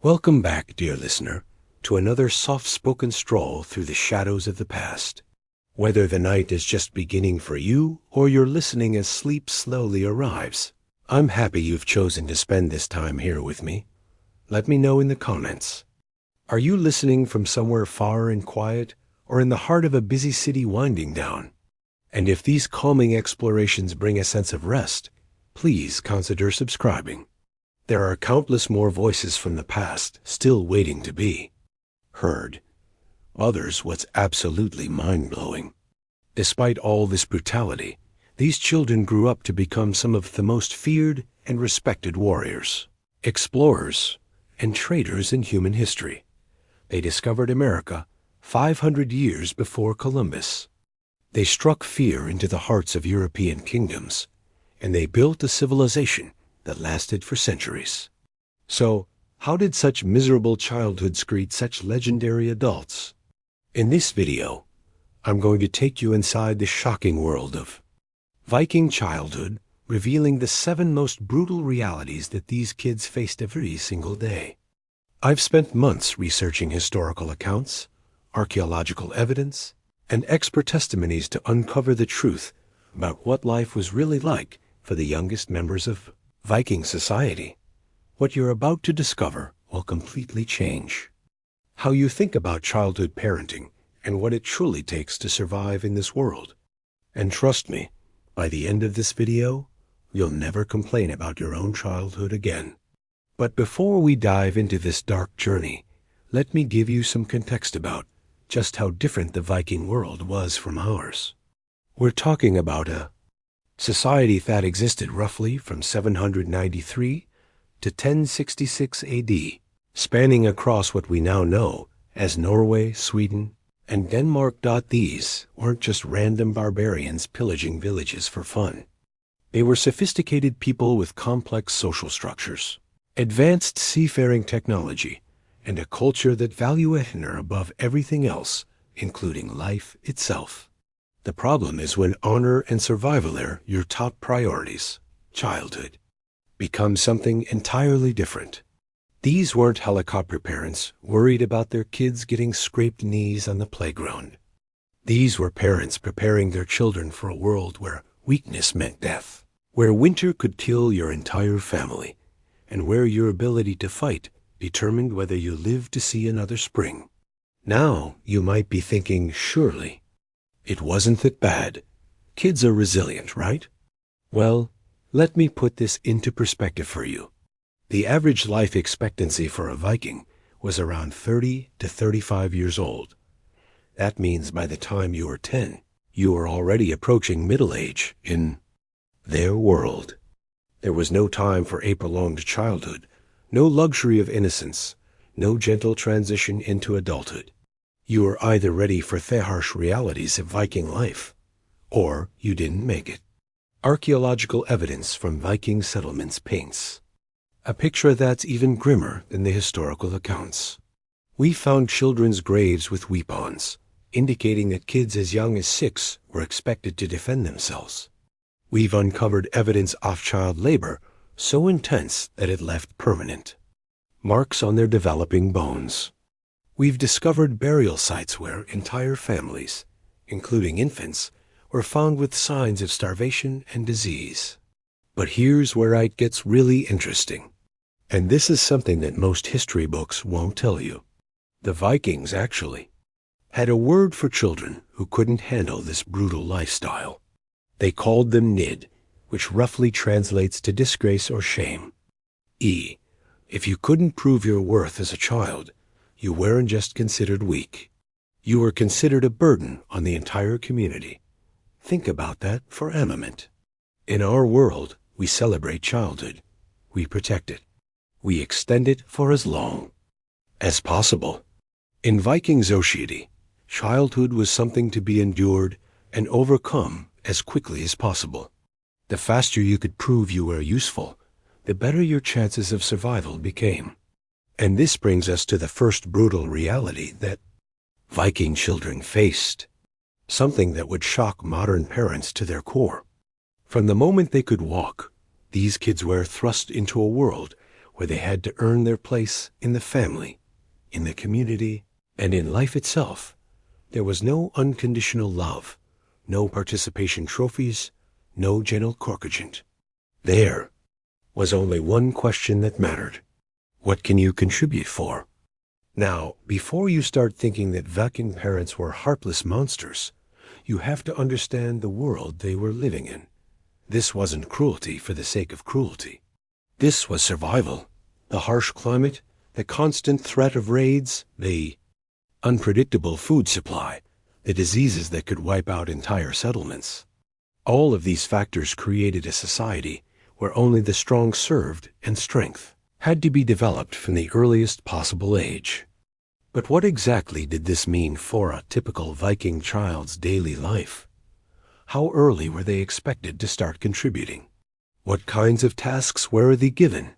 Welcome back, dear listener, to another soft-spoken stroll through the shadows of the past. Whether the night is just beginning for you or you're listening as sleep slowly arrives, I'm happy you've chosen to spend this time here with me. Let me know in the comments. Are you listening from somewhere far and quiet, or in the heart of a busy city winding down? And if these calming explorations bring a sense of rest, please consider subscribing. There are countless more voices from the past still waiting to be heard. Others what's absolutely mind-blowing. Despite all this brutality, these children grew up to become some of the most feared and respected warriors, explorers, and traders in human history. They discovered America 500 years before Columbus. They struck fear into the hearts of European kingdoms, and they built a civilization that lasted for centuries. So, how did such miserable childhoods greet such legendary adults? In this video, I'm going to take you inside the shocking world of Viking childhood, revealing the 7 most brutal realities that these kids faced every single day. I've spent months researching historical accounts, archaeological evidence, and expert testimonies to uncover the truth about what life was really like for the youngest members of Viking society. What you're about to discover will completely change how you think about childhood parenting and what it truly takes to survive in this world. And trust me, by the end of this video, you'll never complain about your own childhood again. But before we dive into this dark journey, let me give you some context about just how different the Viking world was from ours. We're talking about a society that existed roughly from 793 to 1066 AD, spanning across what we now know as Norway, Sweden, and Denmark. These weren't just random barbarians pillaging villages for fun. They were sophisticated people with complex social structures, advanced seafaring technology, and a culture that valued honor above everything else, including life itself. The problem is when honor and survival are your top priorities, childhood becomes something entirely different. These weren't helicopter parents worried about their kids getting scraped knees on the playground. These were parents preparing their children for a world where weakness meant death, where winter could kill your entire family, and where your ability to fight determined whether you lived to see another spring. Now you might be thinking, surely it wasn't that bad. Kids are resilient, right? Well, let me put this into perspective for you. The average life expectancy for a Viking was around 30 to 35 years old. That means by the time you were 10, you were already approaching middle age in their world. There was no time for a prolonged childhood, no luxury of innocence, no gentle transition into adulthood. You were either ready for the harsh realities of Viking life, or you didn't make it. Archaeological evidence from Viking settlements paints a picture that's even grimmer than the historical accounts. We found children's graves with weapons, indicating that kids as young as 6 were expected to defend themselves. We've uncovered evidence of child labor so intense that it left permanent marks on their developing bones. We've discovered burial sites where entire families, including infants, were found with signs of starvation and disease. But here's where it gets really interesting. And this is something that most history books won't tell you. The Vikings actually had a word for children who couldn't handle this brutal lifestyle. They called them nid, which roughly translates to disgrace or shame. If you couldn't prove your worth as a child, you weren't just considered weak. You were considered a burden on the entire community. Think about that for a moment. In our world, we celebrate childhood. We protect it. We extend it for as long as possible. In Viking society, childhood was something to be endured and overcome as quickly as possible. The faster you could prove you were useful, the better your chances of survival became. And this brings us to the first brutal reality that Viking children faced, something that would shock modern parents to their core. From the moment they could walk, these kids were thrust into a world where they had to earn their place in the family, in the community, and in life itself. There was no unconditional love, no participation trophies, no gentle corrigement. There was only one question that mattered. What can you contribute for? Now, before you start thinking that Viking parents were heartless monsters, you have to understand the world they were living in. This wasn't cruelty for the sake of cruelty. This was survival. The harsh climate, the constant threat of raids, the unpredictable food supply, the diseases that could wipe out entire settlements. All of these factors created a society where only the strong served, and strength had to be developed from the earliest possible age. But what exactly did this mean for a typical Viking child's daily life? How early were they expected to start contributing? What kinds of tasks were they given?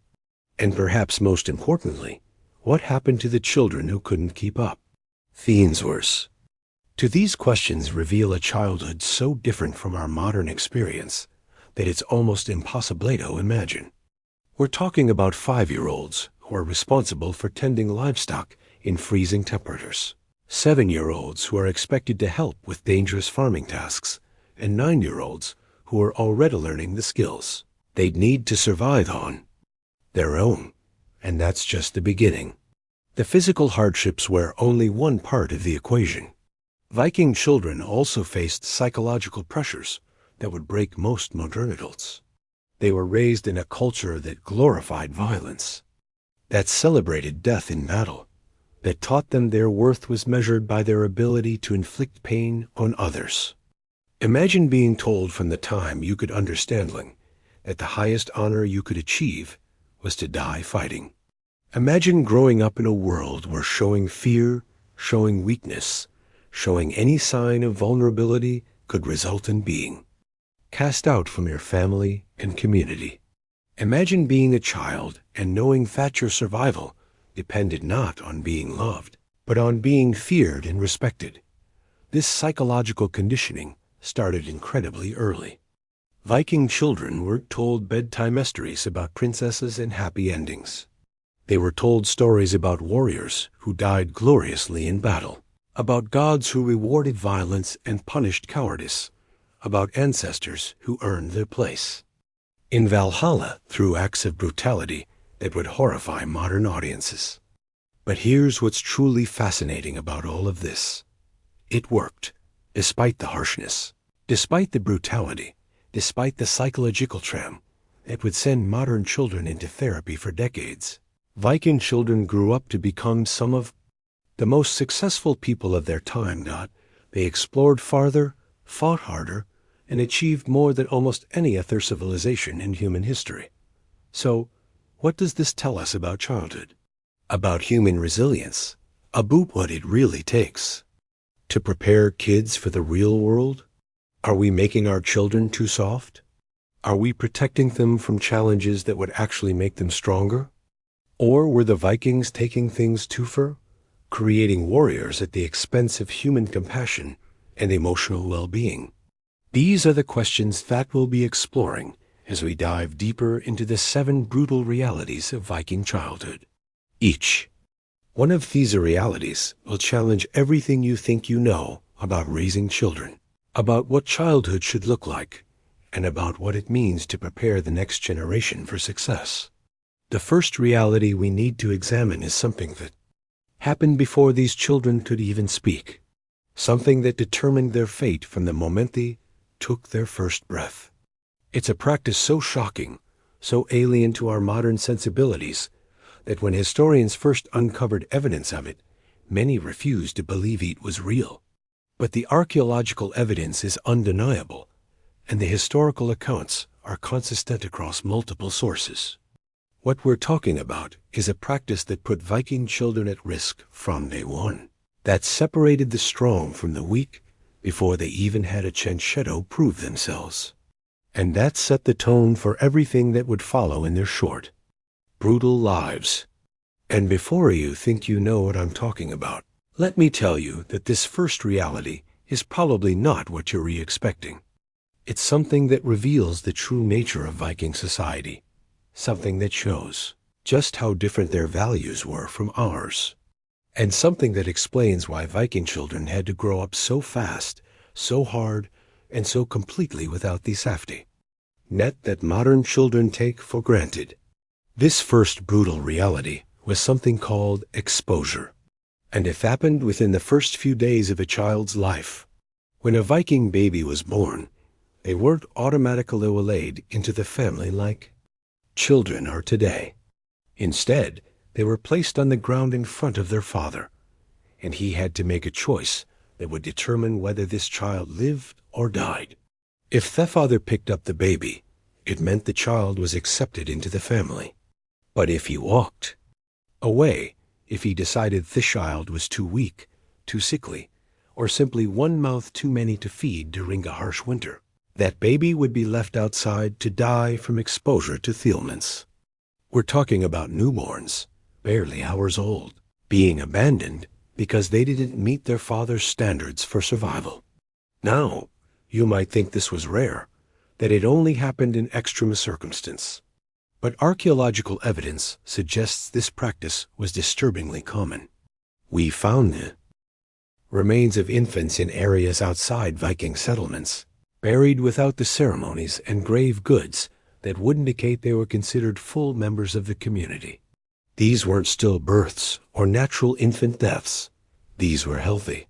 And perhaps most importantly, what happened to the children who couldn't keep up? Fiends worse. To these questions reveal a childhood so different from our modern experience that it's almost impossible to imagine. We're talking about 5-year-olds who are responsible for tending livestock in freezing temperatures, 7-year-olds who are expected to help with dangerous farming tasks, and 9-year-olds who are already learning the skills they'd need to survive on their own. And that's just the beginning. The physical hardships were only one part of the equation. Viking children also faced psychological pressures that would break most modern adults. They were raised in a culture that glorified violence, that celebrated death in battle, that taught them their worth was measured by their ability to inflict pain on others. Imagine being told from the time you could understand that the highest honor you could achieve was to die fighting. Imagine growing up in a world where showing fear, showing weakness, showing any sign of vulnerability could result in being cast out from your family and community. Imagine being a child and knowing that your survival depended not on being loved, but on being feared and respected. This psychological conditioning started incredibly early. Viking children were told bedtime mysteries about princesses and happy endings. They were told stories about warriors who died gloriously in battle, about gods who rewarded violence and punished cowardice, about ancestors who earned their place in Valhalla through acts of brutality that would horrify modern audiences. But here's what's truly fascinating about all of this. It worked, despite the harshness, despite the brutality, despite the psychological trauma that would send modern children into therapy for decades. Viking children grew up to become some of the most successful people of their time. They explored farther, fought harder, and achieved more than almost any other civilization in human history. So, what does this tell us about childhood? About human resilience? About what it really takes to prepare kids for the real world? Are we making our children too soft? Are we protecting them from challenges that would actually make them stronger? Or were the Vikings taking things too far, creating warriors at the expense of human compassion and emotional well-being? These are the questions that we'll be exploring as we dive deeper into the 7 brutal realities of Viking childhood. Each one of these realities will challenge everything you think you know about raising children, about what childhood should look like, and about what it means to prepare the next generation for success. The first reality we need to examine is something that happened before these children could even speak, something that determined their fate from the moment they took their first breath. It's a practice so shocking, so alien to our modern sensibilities, that when historians first uncovered evidence of it, many refused to believe it was real. But the archaeological evidence is undeniable, and the historical accounts are consistent across multiple sources. What we're talking about is a practice that put Viking children at risk from day one, that separated the strong from the weak before they even had a chance to prove themselves. And that set the tone for everything that would follow in their short, brutal lives. And before you think you know what I'm talking about, let me tell you that this first reality is probably not what you're expecting. It's something that reveals the true nature of Viking society, something that shows just how different their values were from ours. And something that explains why Viking children had to grow up so fast, so hard, and so completely without the safety net that modern children take for granted. This first brutal reality was something called exposure, and it happened within the first few days of a child's life. When a Viking baby was born, they weren't automatically relayed into the family like children are today. Instead, they were placed on the ground in front of their father, and he had to make a choice that would determine whether this child lived or died. If the father picked up the baby, it meant the child was accepted into the family. But if he walked away, if he decided the child was too weak, too sickly, or simply one mouth too many to feed during a harsh winter, that baby would be left outside to die from exposure to the elements. We're talking about newborns, barely hours old, being abandoned because they didn't meet their father's standards for survival. Now, you might think this was rare, that it only happened in extreme circumstance. But archaeological evidence suggests this practice was disturbingly common. We found the remains of infants in areas outside Viking settlements, buried without the ceremonies and grave goods that would indicate they were considered full members of the community. These weren't stillbirths or natural infant deaths. These were healthy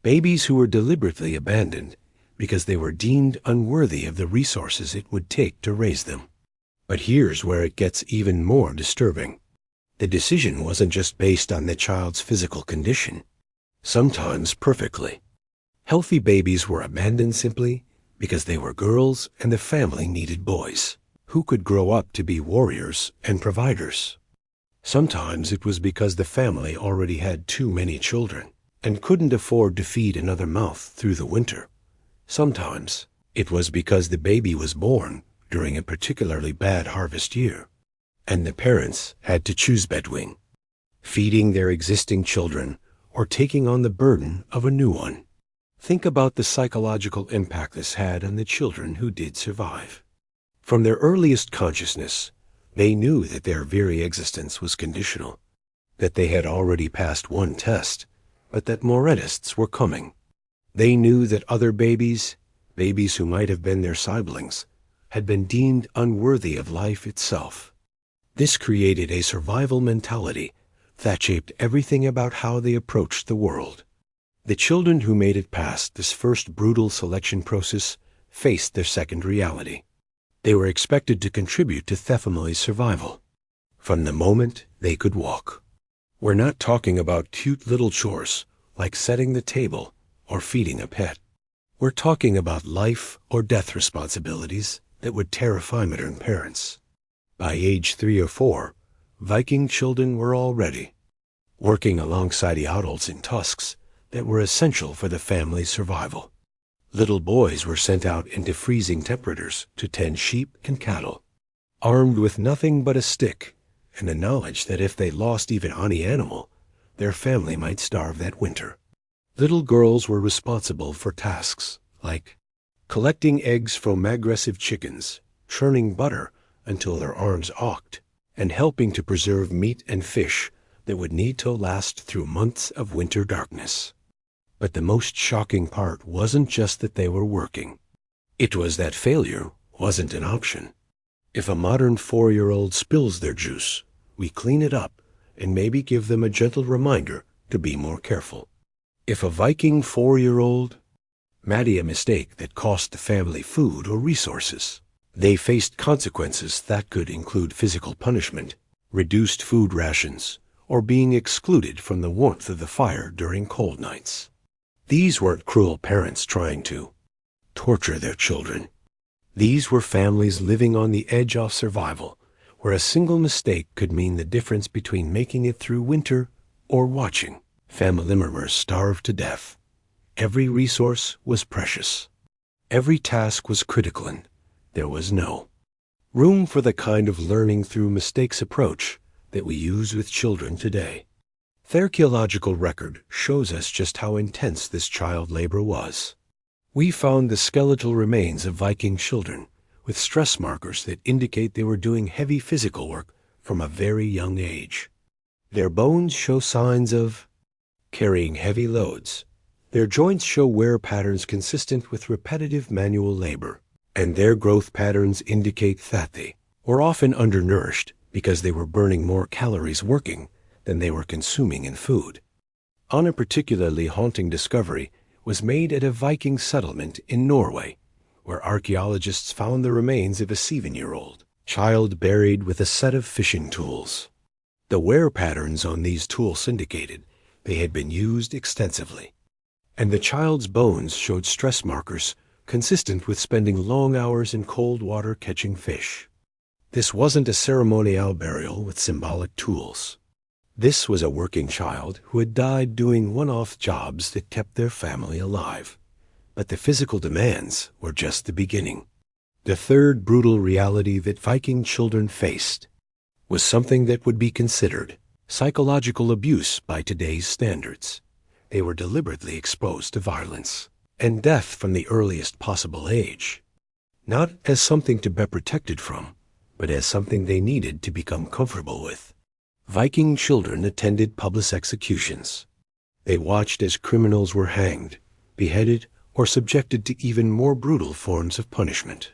babies who were deliberately abandoned because they were deemed unworthy of the resources it would take to raise them. But here's where it gets even more disturbing. The decision wasn't just based on the child's physical condition, sometimes perfectly. Healthy babies were abandoned simply because they were girls and the family needed boys who could grow up to be warriors and providers. Sometimes it was because the family already had too many children and couldn't afford to feed another mouth through the winter. Sometimes it was because the baby was born during a particularly bad harvest year, and the parents had to choose between feeding their existing children or taking on the burden of a new one. Think about the psychological impact this had on the children who did survive. From their earliest consciousness, they knew that their very existence was conditional, that they had already passed one test, but that more tests were coming. They knew that other babies who might have been their siblings, had been deemed unworthy of life itself. This created a survival mentality that shaped everything about how they approached the world. The children who made it past this first brutal selection process faced their second reality. They were expected to contribute to the family's survival from the moment they could walk. We're not talking about cute little chores like setting the table or feeding a pet. We're talking about life or death responsibilities that would terrify modern parents. By age 3 or 4, Viking children were already working alongside the adults in tasks that were essential for the family's survival. Little boys were sent out into freezing temperatures to tend sheep and cattle, armed with nothing but a stick and the knowledge that if they lost even any animal, their family might starve that winter. Little girls were responsible for tasks like collecting eggs from aggressive chickens, churning butter until their arms ached, and helping to preserve meat and fish that would need to last through months of winter darkness. But the most shocking part wasn't just that they were working. It was that failure wasn't an option. If a modern 4-year-old spills their juice, we clean it up and maybe give them a gentle reminder to be more careful. If a Viking 4-year-old made a mistake that cost the family food or resources, they faced consequences that could include physical punishment, reduced food rations, or being excluded from the warmth of the fire during cold nights. These weren't cruel parents trying to torture their children. These were families living on the edge of survival, where a single mistake could mean the difference between making it through winter or watching family members starve to death. Every resource was precious. Every task was critical, and there was no room for the kind of learning through mistakes approach that we use with children today. The archaeological record shows us just how intense this child labor was. We found the skeletal remains of Viking children with stress markers that indicate they were doing heavy physical work from a very young age. Their bones show signs of carrying heavy loads. Their joints show wear patterns consistent with repetitive manual labor, and their growth patterns indicate that they were often undernourished because they were burning more calories working than they were consuming in food. On a particularly haunting discovery was made at a Viking settlement in Norway, where archaeologists found the remains of a 7-year-old child buried with a set of fishing tools. The wear patterns on these tools indicated they had been used extensively, and the child's bones showed stress markers consistent with spending long hours in cold water catching fish. This wasn't a ceremonial burial with symbolic tools. This was a working child who had died doing one-off jobs that kept their family alive. But the physical demands were just the beginning. The third brutal reality that Viking children faced was something that would be considered psychological abuse by today's standards. They were deliberately exposed to violence and death from the earliest possible age, not as something to be protected from, but as something they needed to become comfortable with. Viking children attended public executions. They watched as criminals were hanged, beheaded, or subjected to even more brutal forms of punishment.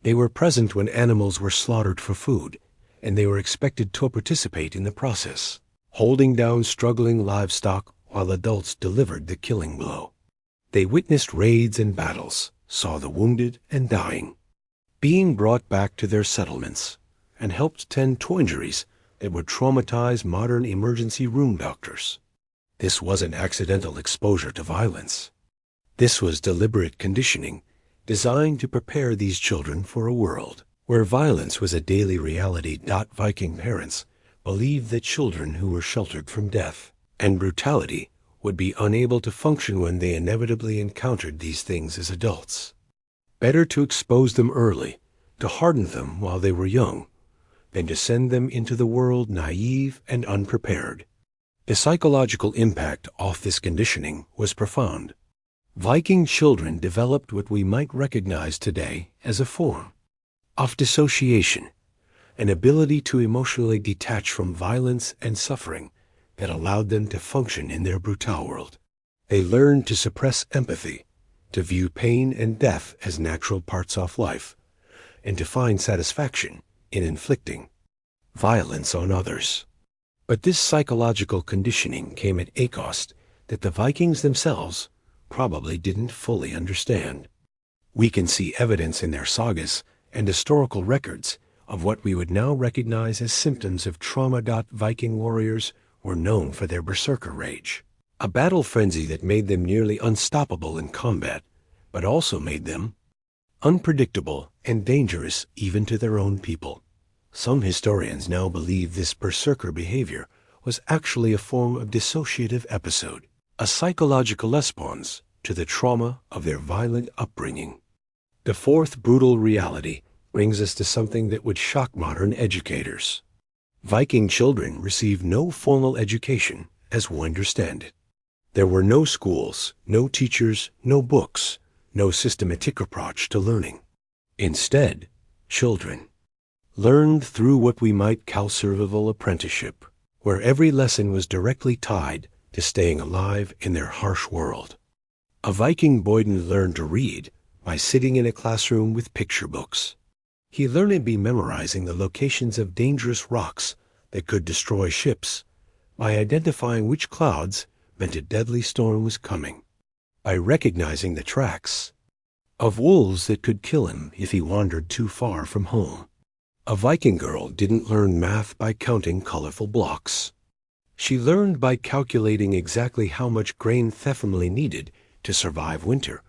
They were present when animals were slaughtered for food, and they were expected to participate in the process, holding down struggling livestock while adults delivered the killing blow. They witnessed raids and battles, saw the wounded and dying, being brought back to their settlements, and helped tend to injuries that would traumatize modern emergency room doctors. This wasn't accidental exposure to violence. This was deliberate conditioning designed to prepare these children for a world where violence was a daily reality. Viking parents believed that children who were sheltered from death and brutality would be unable to function when they inevitably encountered these things as adults. Better to expose them early, to harden them while they were young, than to send them into the world naive and unprepared. The psychological impact of this conditioning was profound. Viking children developed what we might recognize today as a form of dissociation, an ability to emotionally detach from violence and suffering that allowed them to function in their brutal world. They learned to suppress empathy, to view pain and death as natural parts of life, and to find satisfaction in inflicting violence on others. But this psychological conditioning came at a cost that the Vikings themselves probably didn't fully understand. We can see evidence in their sagas and historical records of what we would now recognize as symptoms of trauma. Viking warriors were known for their berserker rage, a battle frenzy that made them nearly unstoppable in combat, but also made them unpredictable and dangerous even to their own people. Some historians now believe this berserker behavior was actually a form of dissociative episode, a psychological response to the trauma of their violent upbringing. The fourth brutal reality brings us to something that would shock modern educators. Viking children received no formal education as we understand it. There were no schools, no teachers, no books, no systematic approach to learning. Instead, children learned through what we might call survival apprenticeship, where every lesson was directly tied to staying alive in their harsh world. A Viking boy learned to read by sitting in a classroom with picture books. He learned by memorizing the locations of dangerous rocks that could destroy ships, by identifying which clouds meant a deadly storm was coming, by recognizing the tracks of wolves that could kill him if he wandered too far from home. A Viking girl didn't learn math by counting colorful blocks. She learned by calculating exactly how much grain the family needed to survive winter,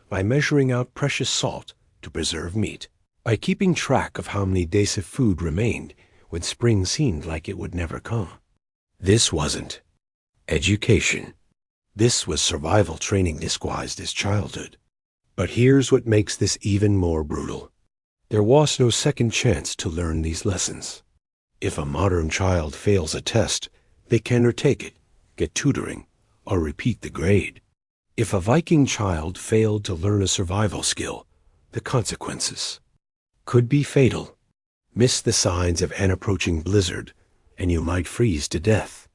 by measuring out precious salt to preserve meat, by keeping track of how many days of food remained when spring seemed like it would never come. This wasn't education. This was survival training disguised as childhood. But here's what makes this even more brutal. There was no second chance to learn these lessons. If a modern child fails a test, they can retake it, get tutoring, or repeat the grade. If a Viking child failed to learn a survival skill, the consequences could be fatal. Miss the signs of an approaching blizzard, and you might freeze to death.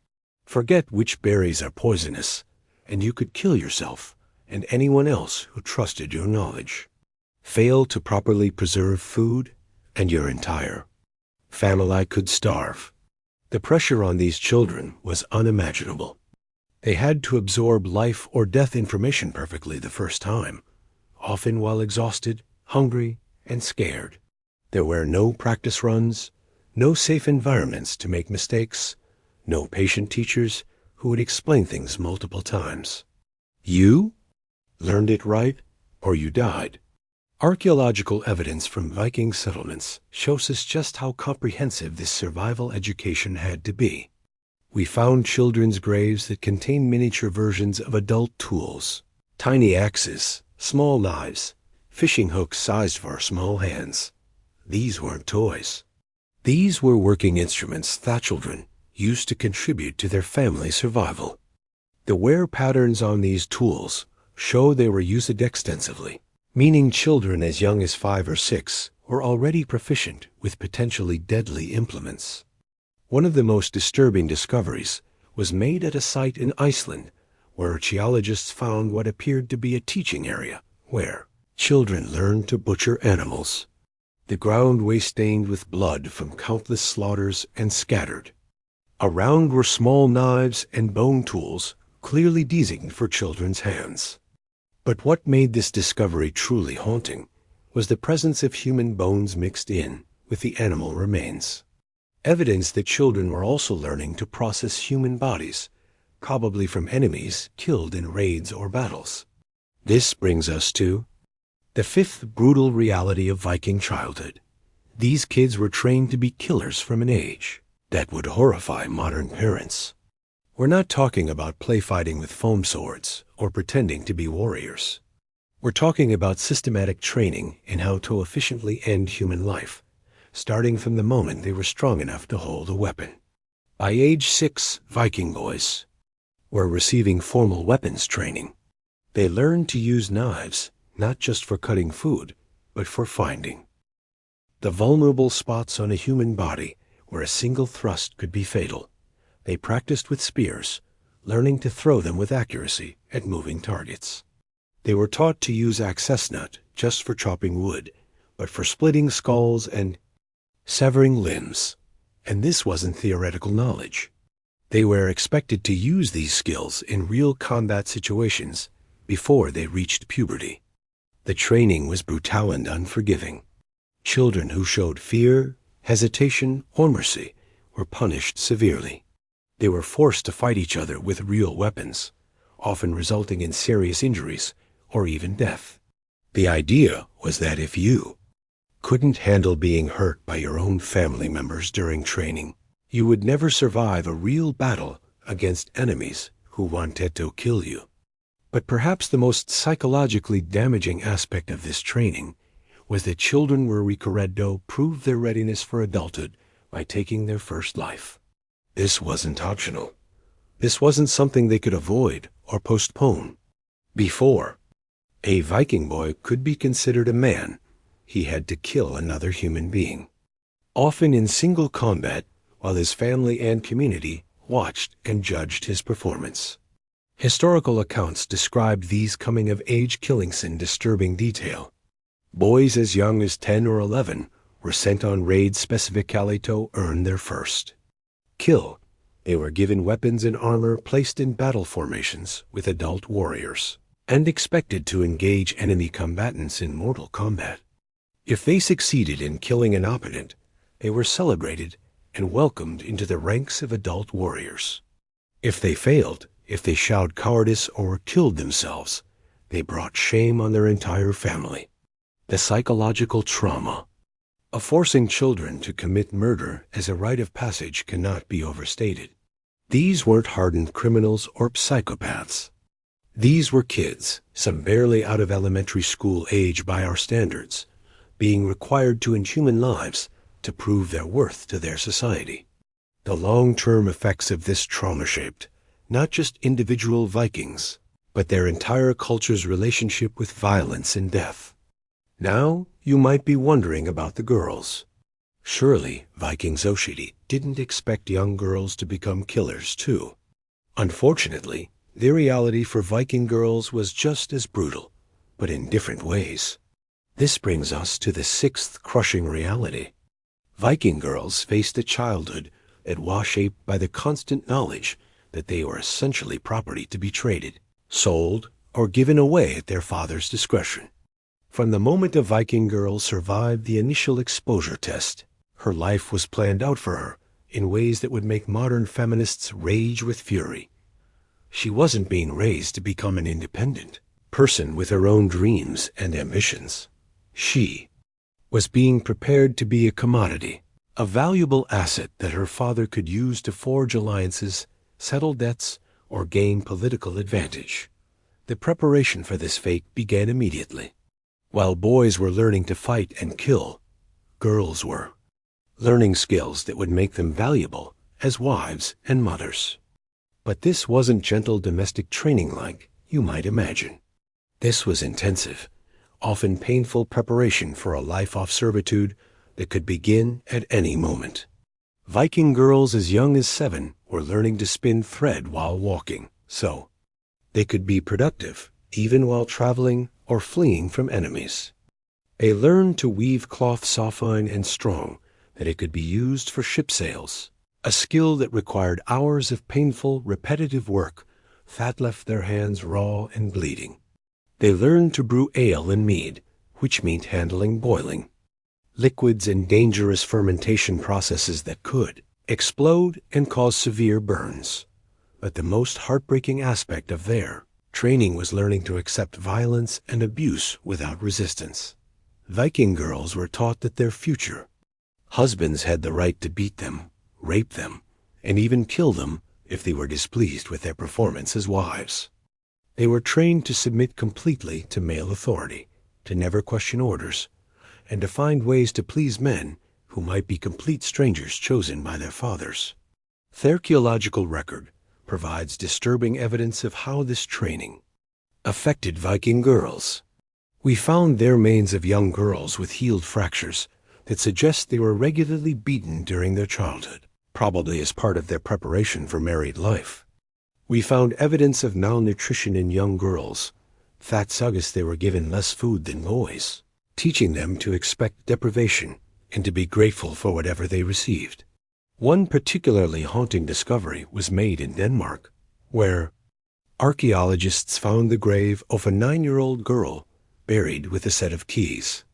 Forget which berries are poisonous, and you could kill yourself and anyone else who trusted your knowledge. Fail to properly preserve food, and your entire family could starve. The pressure on these children was unimaginable. They had to absorb life or death information perfectly the first time, often while exhausted, hungry, and scared. There were no practice runs, no safe environments to make mistakes, no patient teachers who would explain things multiple times. You learned it right, or you died. Archaeological evidence from Viking settlements shows us just how comprehensive this survival education had to be. We found children's graves that contained miniature versions of adult tools, tiny axes, small knives, fishing hooks sized for our small hands. These weren't toys. These were working instruments that children used to contribute to their family survival. The wear patterns on these tools show they were used extensively, meaning children as young as 5 or 6 were already proficient with potentially deadly implements. One of the most disturbing discoveries was made at a site in Iceland where archaeologists found what appeared to be a teaching area where children learned to butcher animals. The ground was stained with blood from countless slaughters and scattered. Around were small knives and bone tools clearly designed for children's hands. But what made this discovery truly haunting was the presence of human bones mixed in with the animal remains. Evidence that children were also learning to process human bodies, probably from enemies killed in raids or battles. This brings us to the fifth brutal reality of Viking childhood. These kids were trained to be killers from an age that would horrify modern parents. We're not talking about play fighting with foam swords or pretending to be warriors. We're talking about systematic training in how to efficiently end human life, starting from the moment they were strong enough to hold a weapon. By age 6, Viking boys were receiving formal weapons training. They learned to use knives, not just for cutting food, but for finding the vulnerable spots on a human body where a single thrust could be fatal. They practiced with spears, learning to throw them with accuracy at moving targets. They were taught to use axe not just for chopping wood, but for splitting skulls and severing limbs. And this wasn't theoretical knowledge. They were expected to use these skills in real combat situations before they reached puberty. The training was brutal and unforgiving. Children who showed fear, hesitation, or mercy were punished severely. They were forced to fight each other with real weapons, often resulting in serious injuries or even death. The idea was that if you couldn't handle being hurt by your own family members during training, you would never survive a real battle against enemies who wanted to kill you. But perhaps the most psychologically damaging aspect of this training was that children were required to prove their readiness for adulthood by taking their first life. This wasn't optional. This wasn't something they could avoid or postpone. Before a Viking boy could be considered a man, he had to kill another human being, often in single combat, while his family and community watched and judged his performance. Historical accounts describe these coming-of-age killings in disturbing detail. Boys as young as 10 or 11 were sent on raids specifically to earn their first kill. They were given weapons and armor placed in battle formations with adult warriors, and expected to engage enemy combatants in mortal combat. If they succeeded in killing an opponent, they were celebrated and welcomed into the ranks of adult warriors. If they failed, if they showed cowardice or killed themselves, they brought shame on their entire family. The psychological trauma of forcing children to commit murder as a rite of passage cannot be overstated. These weren't hardened criminals or psychopaths. These were kids, some barely out of elementary school age by our standards, being required to end human lives to prove their worth to their society. The long-term effects of this trauma shaped not just individual Vikings, but their entire culture's relationship with violence and death. Now you might be wondering about the girls. Surely Viking society didn't expect young girls to become killers too. Unfortunately, their reality for Viking girls was just as brutal, but in different ways. This brings us to the sixth crushing reality. Viking girls faced a childhood that was shaped by the constant knowledge that they were essentially property to be traded, sold, or given away at their father's discretion. From the moment a Viking girl survived the initial exposure test, her life was planned out for her in ways that would make modern feminists rage with fury. She wasn't being raised to become an independent person with her own dreams and ambitions. She was being prepared to be a commodity, a valuable asset that her father could use to forge alliances, settle debts, or gain political advantage. The preparation for this fate began immediately. While boys were learning to fight and kill, girls were learning skills that would make them valuable as wives and mothers. But this wasn't gentle domestic training like you might imagine. This was intensive, often painful preparation for a life of servitude that could begin at any moment. Viking girls as young as 7 were learning to spin thread while walking, so they could be productive even while traveling or fleeing from enemies. They learned to weave cloth so fine and strong that it could be used for ship sails, a skill that required hours of painful, repetitive work that left their hands raw and bleeding. They learned to brew ale and mead, which meant handling boiling liquids and dangerous fermentation processes that could explode and cause severe burns. But the most heartbreaking aspect of their training was learning to accept violence and abuse without resistance. Viking girls were taught that their future husbands had the right to beat them, rape them, and even kill them if they were displeased with their performance as wives. They were trained to submit completely to male authority, to never question orders, and to find ways to please men who might be complete strangers chosen by their fathers. The archaeological record provides disturbing evidence of how this training affected Viking girls. We found their remains of young girls with healed fractures that suggest they were regularly beaten during their childhood, probably as part of their preparation for married life. We found evidence of malnutrition in young girls that suggests they were given less food than boys, teaching them to expect deprivation and to be grateful for whatever they received. One particularly haunting discovery was made in Denmark, where archaeologists found the grave of a 9-year-old girl buried with a set of keys.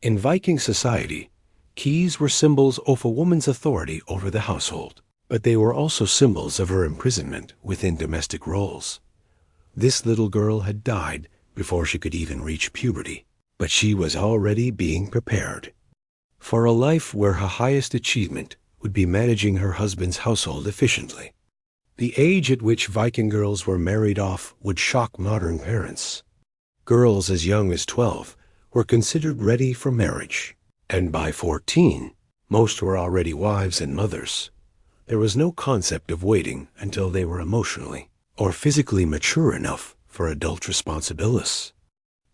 In Viking society, keys were symbols of a woman's authority over the household, but they were also symbols of her imprisonment within domestic roles. This little girl had died before she could even reach puberty, but she was already being prepared for a life where her highest achievement would be managing her husband's household efficiently. The age at which Viking girls were married off would shock modern parents. Girls as young as 12 were considered ready for marriage, and by 14, most were already wives and mothers. There was no concept of waiting until they were emotionally or physically mature enough for adult responsibilities.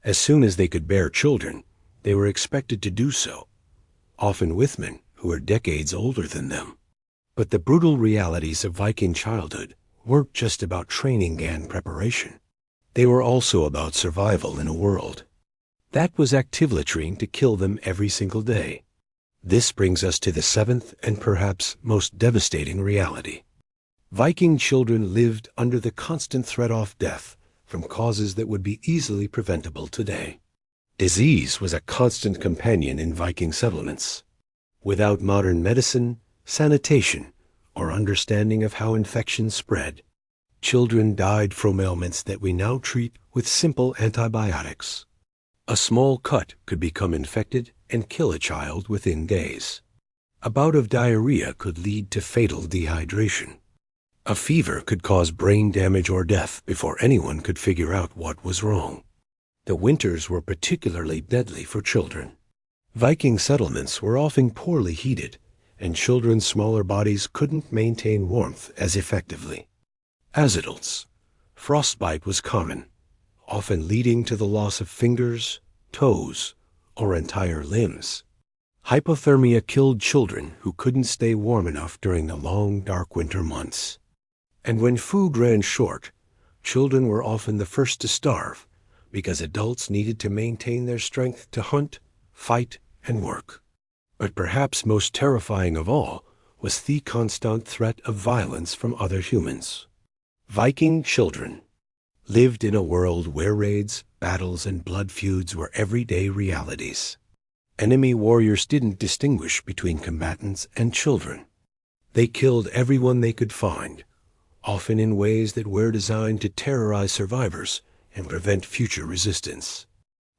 As soon as they could bear children, they were expected to do so, often with men who were decades older than them. But the brutal realities of Viking childhood weren't just about training and preparation. They were also about survival in a world that was actively trying to kill them every single day. This brings us to the seventh and perhaps most devastating reality. Viking children lived under the constant threat of death from causes that would be easily preventable today. Disease was a constant companion in Viking settlements. Without modern medicine, sanitation, or understanding of how infections spread, children died from ailments that we now treat with simple antibiotics. A small cut could become infected and kill a child within days. A bout of diarrhea could lead to fatal dehydration. A fever could cause brain damage or death before anyone could figure out what was wrong. The winters were particularly deadly for children. Viking settlements were often poorly heated, and children's smaller bodies couldn't maintain warmth as effectively. As adults, frostbite was common, often leading to the loss of fingers, toes, or entire limbs. Hypothermia killed children who couldn't stay warm enough during the long, dark winter months. And when food ran short, children were often the first to starve because adults needed to maintain their strength to hunt, fight, and work. But perhaps most terrifying of all was the constant threat of violence from other humans. Viking children lived in a world where raids, battles, and blood feuds were everyday realities. Enemy warriors didn't distinguish between combatants and children. They killed everyone they could find, often in ways that were designed to terrorize survivors and prevent future resistance.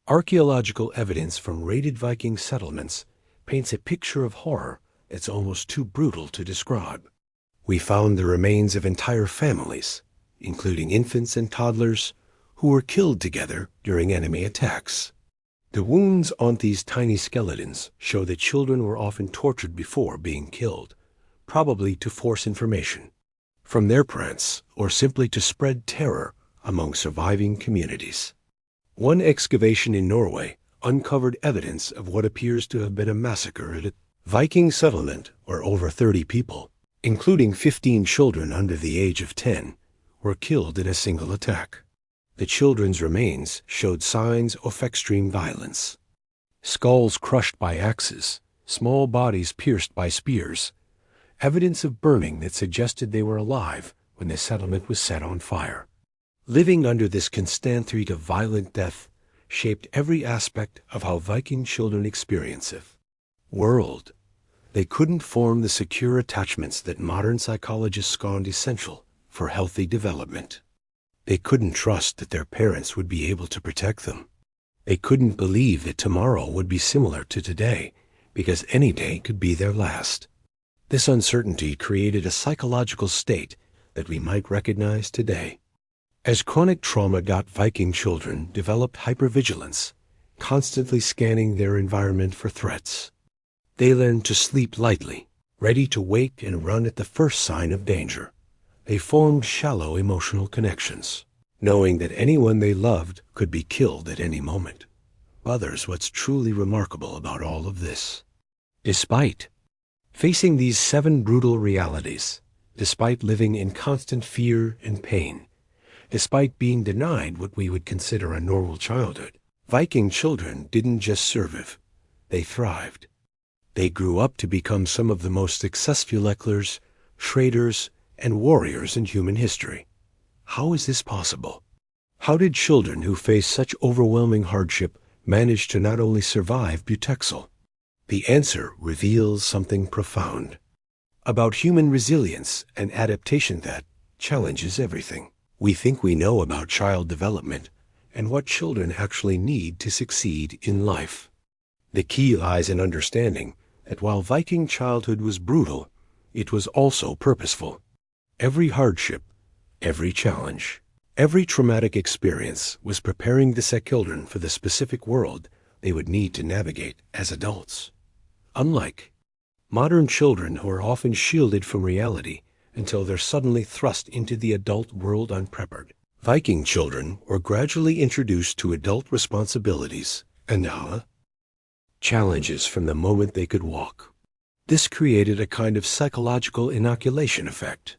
Archaeological evidence from raided Viking settlements paints a picture of horror that's almost too brutal to describe. We found the remains of entire families, including infants and toddlers, who were killed together during enemy attacks. The wounds on these tiny skeletons show that children were often tortured before being killed, probably to force information from their parents or simply to spread terror among surviving communities. One excavation in Norway uncovered evidence of what appears to have been a massacre at a Viking settlement where over 30 people, including 15 children under the age of 10, were killed in a single attack. The children's remains showed signs of extreme violence. Skulls crushed by axes, small bodies pierced by spears, evidence of burning that suggested they were alive when the settlement was set on fire. Living under this constant threat of violent death shaped every aspect of how Viking children experience the world. They couldn't form the secure attachments that modern psychologists scorned essential for healthy development. They couldn't trust that their parents would be able to protect them. They couldn't believe that tomorrow would be similar to today, because any day could be their last. This uncertainty created a psychological state that we might recognize today. As chronic trauma got Viking children developed hypervigilance, constantly scanning their environment for threats. They learned to sleep lightly, ready to wake and run at the first sign of danger. They formed shallow emotional connections, knowing that anyone they loved could be killed at any moment. Others, what's truly remarkable about all of this? Despite facing these 7 brutal realities, despite living in constant fear and pain, despite being denied what we would consider a normal childhood, Viking children didn't just survive, they thrived. They grew up to become some of the most successful explorers, traders, and warriors in human history. How is this possible? How did children who faced such overwhelming hardship manage to not only survive but excel? The answer reveals something profound about human resilience and adaptation that challenges everything we think we know about child development and what children actually need to succeed in life. The key lies in understanding that while Viking childhood was brutal, it was also purposeful. Every hardship, every challenge, every traumatic experience was preparing the children for the specific world they would need to navigate as adults. Unlike modern children who are often shielded from reality until they're suddenly thrust into the adult world unprepared, Viking children were gradually introduced to adult responsibilities and challenges from the moment they could walk. This created a kind of psychological inoculation effect.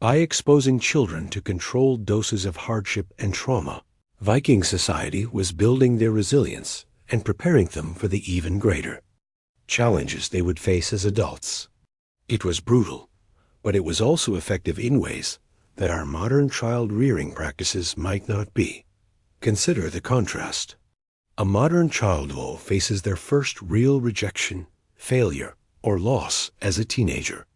By exposing children to controlled doses of hardship and trauma, Viking society was building their resilience and preparing them for the even greater challenges they would face as adults. It was brutal, but it was also effective in ways that our modern child rearing practices might not be. Consider the contrast. A modern child who faces their first real rejection, failure, or loss as a teenager,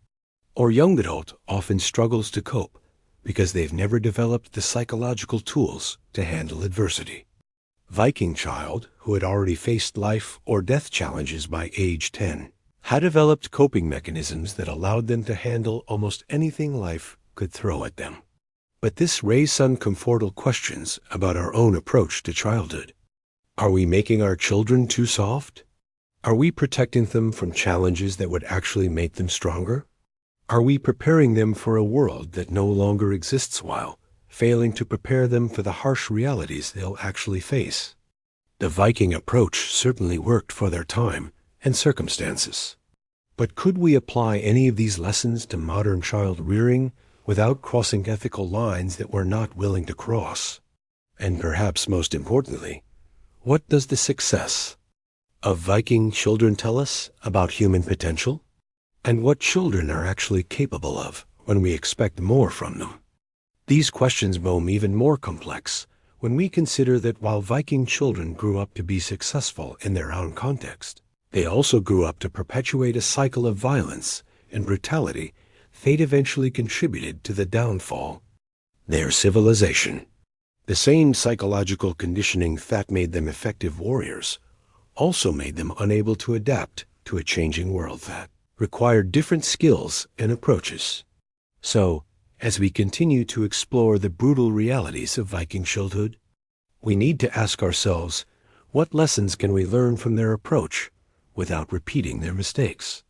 or young adult often struggles to cope because they've never developed the psychological tools to handle adversity. Viking child, who had already faced life or death challenges by age 10, had developed coping mechanisms that allowed them to handle almost anything life could throw at them. But this raised some comfortable questions about our own approach to childhood. Are we making our children too soft? Are we protecting them from challenges that would actually make them stronger? Are we preparing them for a world that no longer exists while failing to prepare them for the harsh realities they'll actually face? The Viking approach certainly worked for their time and circumstances. But could we apply any of these lessons to modern child rearing without crossing ethical lines that we're not willing to cross? And perhaps most importantly, what does the success of Viking children tell us about human potential? And what children are actually capable of when we expect more from them? These questions become even more complex when we consider that while Viking children grew up to be successful in their own context, they also grew up to perpetuate a cycle of violence and brutality. Fate eventually contributed to the downfall of their civilization. The same psychological conditioning that made them effective warriors also made them unable to adapt to a changing world that required different skills and approaches. So, as we continue to explore the brutal realities of Viking childhood, we need to ask ourselves, what lessons can we learn from their approach without repeating their mistakes?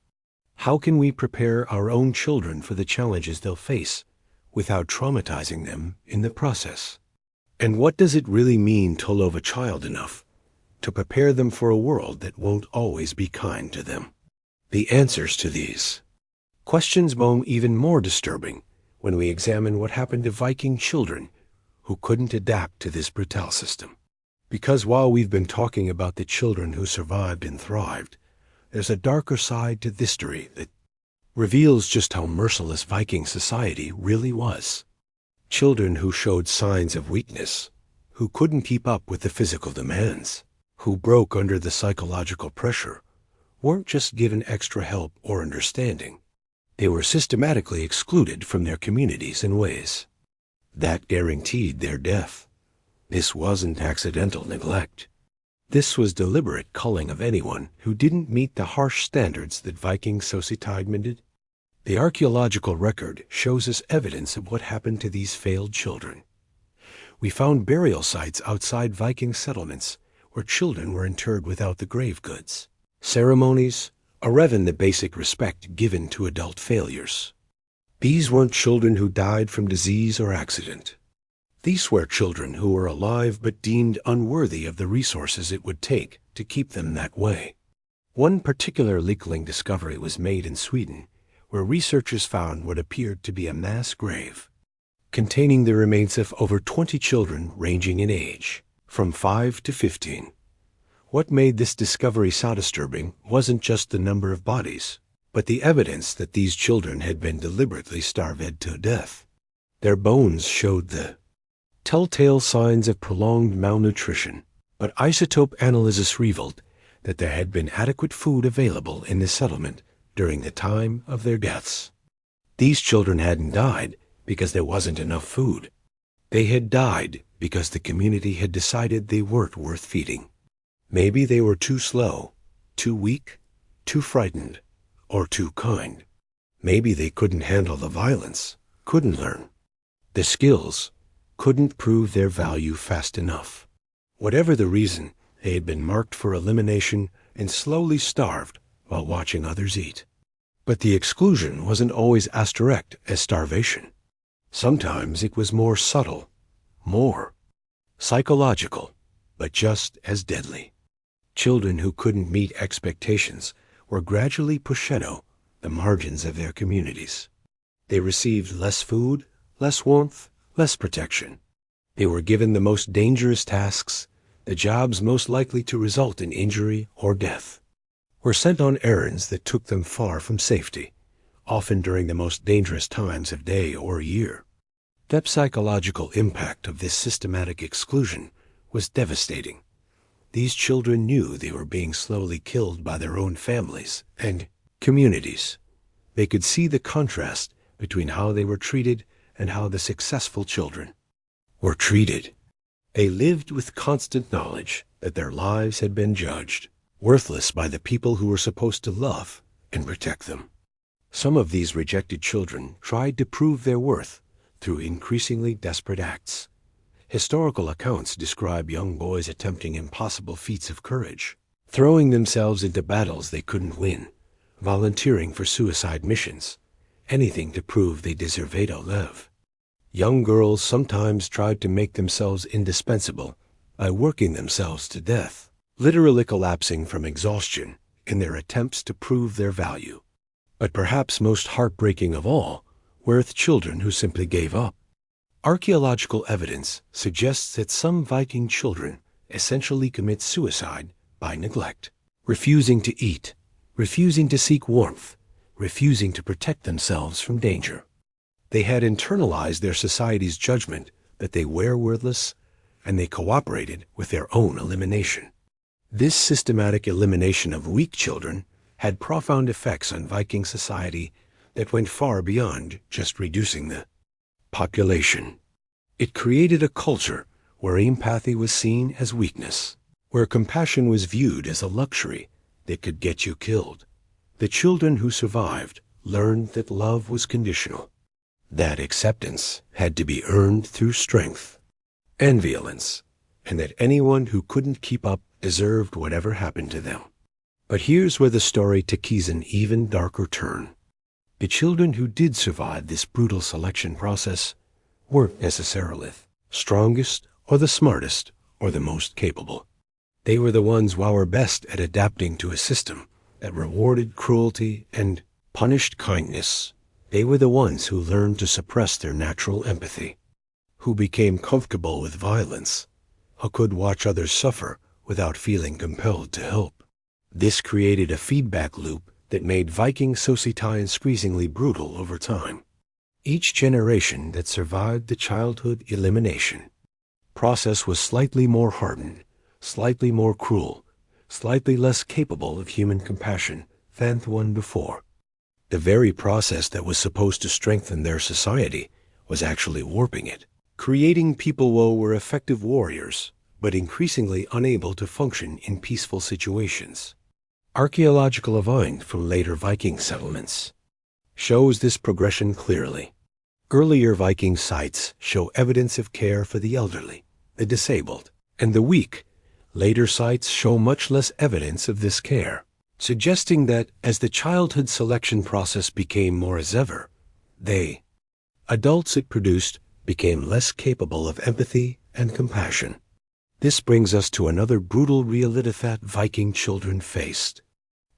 How can we prepare our own children for the challenges they'll face without traumatizing them in the process? And what does it really mean to love a child enough to prepare them for a world that won't always be kind to them? The answers to these questions become even more disturbing when we examine what happened to Viking children who couldn't adapt to this brutal system. Because while we've been talking about the children who survived and thrived, there's a darker side to this story that reveals just how merciless Viking society really was. Children who showed signs of weakness, who couldn't keep up with the physical demands, who broke under the psychological pressure, weren't just given extra help or understanding. They were systematically excluded from their communities in ways that guaranteed their death. This wasn't accidental neglect. This was deliberate culling of anyone who didn't meet the harsh standards that Viking society demanded. The archaeological record shows us evidence of what happened to these failed children. We found burial sites outside Viking settlements where children were interred without the grave goods, ceremonies, or even the basic respect given to adult failures. These weren't children who died from disease or accident. These were children who were alive but deemed unworthy of the resources it would take to keep them that way. One particular leakling discovery was made in Sweden, where researchers found what appeared to be a mass grave, containing the remains of over 20 children ranging in age, from 5 to 15. What made this discovery so disturbing wasn't just the number of bodies, but the evidence that these children had been deliberately starved to death. Their bones showed the telltale signs of prolonged malnutrition, but isotope analysis revealed that there had been adequate food available in the settlement during the time of their deaths. These children hadn't died because there wasn't enough food. They had died because the community had decided they weren't worth feeding. Maybe they were too slow, too weak, too frightened, or too kind. Maybe they couldn't handle the violence, couldn't learn the skills, couldn't prove their value fast enough. Whatever the reason, they had been marked for elimination and slowly starved while watching others eat. But the exclusion wasn't always as direct as starvation. Sometimes it was more subtle, more psychological, but just as deadly. Children who couldn't meet expectations were gradually pushed to the margins of their communities. They received less food, less warmth, less protection. They were given the most dangerous tasks, the jobs most likely to result in injury or death. Were sent on errands that took them far from safety, often during the most dangerous times of day or year. The psychological impact of this systematic exclusion was devastating. These children knew they were being slowly killed by their own families and communities. They could see the contrast between how they were treated and how the successful children were treated. They lived with constant knowledge that their lives had been judged worthless by the people who were supposed to love and protect them. Some of these rejected children tried to prove their worth through increasingly desperate acts. Historical accounts describe young boys attempting impossible feats of courage, throwing themselves into battles they couldn't win, volunteering for suicide missions, anything to prove they deserved to live. Young girls sometimes tried to make themselves indispensable by working themselves to death, literally collapsing from exhaustion in their attempts to prove their value. But perhaps most heartbreaking of all were the children who simply gave up. Archaeological evidence suggests that some Viking children essentially commit suicide by neglect, refusing to eat, refusing to seek warmth, refusing to protect themselves from danger. They had internalized their society's judgment that they were worthless, and they cooperated with their own elimination. This systematic elimination of weak children had profound effects on Viking society that went far beyond just reducing the population. It created a culture where empathy was seen as weakness, where compassion was viewed as a luxury that could get you killed. The children who survived learned that love was conditional, that acceptance had to be earned through strength and violence, and that anyone who couldn't keep up deserved whatever happened to them. But here's where the story takes an even darker turn. The children who did survive this brutal selection process weren't necessarily the strongest or the smartest or the most capable. They were the ones who were best at adapting to a system that rewarded cruelty and punished kindness. They were the ones who learned to suppress their natural empathy, who became comfortable with violence, who could watch others suffer without feeling compelled to help. This created a feedback loop that made Viking society increasingly brutal over time. Each generation that survived the childhood elimination process was slightly more hardened, slightly more cruel, slightly less capable of human compassion than the one before. The very process that was supposed to strengthen their society was actually warping it, creating people who were effective warriors, but increasingly unable to function in peaceful situations. Archaeological evidence from later Viking settlements shows this progression clearly. Earlier Viking sites show evidence of care for the elderly, the disabled, and the weak. Later sites show much less evidence of this care, suggesting that as the childhood selection process became more as ever, adults it produced, became less capable of empathy and compassion. This brings us to another brutal reality that Viking children faced.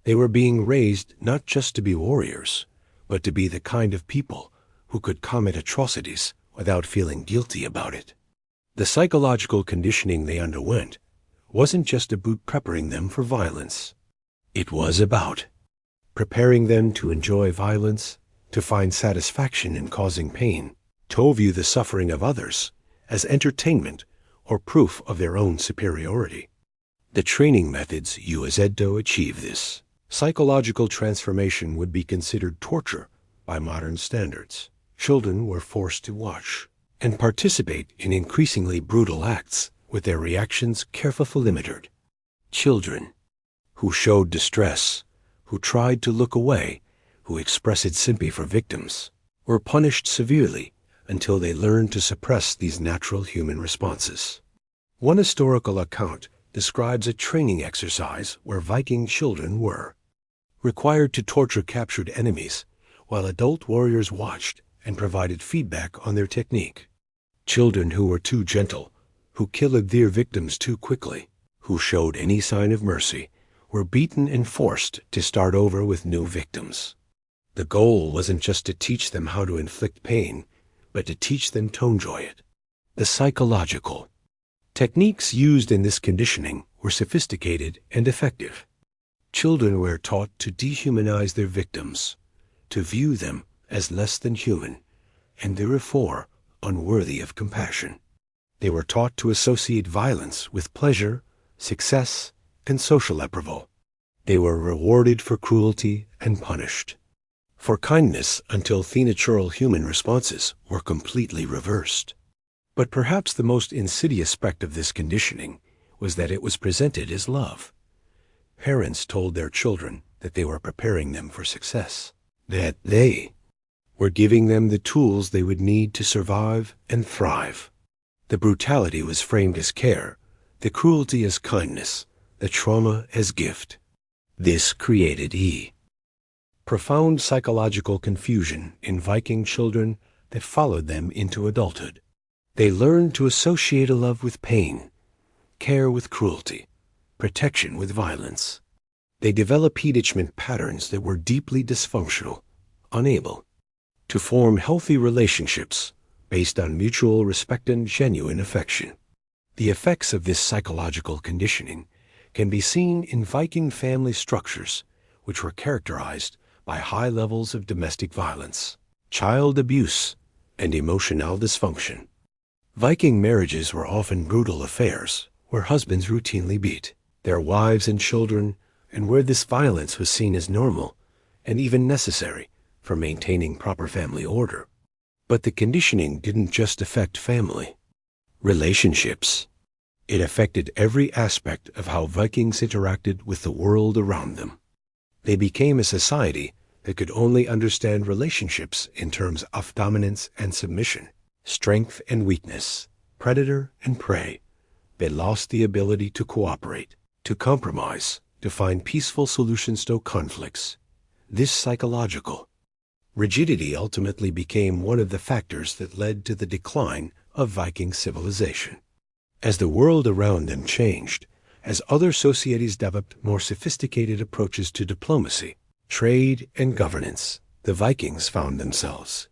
They were being raised not just to be warriors, but to be the kind of people who could commit atrocities without feeling guilty about it. The psychological conditioning they underwent wasn't just about preparing them for violence. It was about preparing them to enjoy violence, to find satisfaction in causing pain, to view the suffering of others as entertainment or proof of their own superiority. The training methods used to achieve this psychological transformation would be considered torture by modern standards. Children were forced to watch and participate in increasingly brutal acts with their reactions carefully limited. Children who showed distress, who tried to look away, who expressed sympathy for victims, were punished severely until they learned to suppress these natural human responses. One historical account describes a training exercise where Viking children were required to torture captured enemies while adult warriors watched and provided feedback on their technique. Children who were too gentle, who killed their victims too quickly, who showed any sign of mercy, were beaten and forced to start over with new victims. The goal wasn't just to teach them how to inflict pain, but to teach them to enjoy it. The psychological techniques used in this conditioning were sophisticated and effective. Children were taught to dehumanize their victims, to view them as less than human, and therefore unworthy of compassion. They were taught to associate violence with pleasure, success, and social approval. They were rewarded for cruelty and punished for kindness until the natural human responses were completely reversed. But perhaps the most insidious aspect of this conditioning was that it was presented as love. Parents told their children that they were preparing them for success, that they were giving them the tools they would need to survive and thrive. The brutality was framed as care, the cruelty as kindness, the trauma as gift. This created profound psychological confusion in Viking children that followed them into adulthood. They learned to associate a love with pain, care with cruelty, protection with violence. They developed attachment patterns that were deeply dysfunctional, unable to form healthy relationships based on mutual respect and genuine affection. The effects of this psychological conditioning can be seen in Viking family structures, which were characterized by high levels of domestic violence, child abuse, and emotional dysfunction. Viking marriages were often brutal affairs where husbands routinely beat their wives and children, and where this violence was seen as normal and even necessary for maintaining proper family order. But the conditioning didn't just affect family relationships. It affected every aspect of how Vikings interacted with the world around them. They became a society that could only understand relationships in terms of dominance and submission, strength and weakness, predator and prey. They lost the ability to cooperate, to compromise, to find peaceful solutions to conflicts. This psychological rigidity ultimately became one of the factors that led to the decline of Viking civilization. As the world around them changed, as other societies developed more sophisticated approaches to diplomacy, trade, and governance, the Vikings found themselves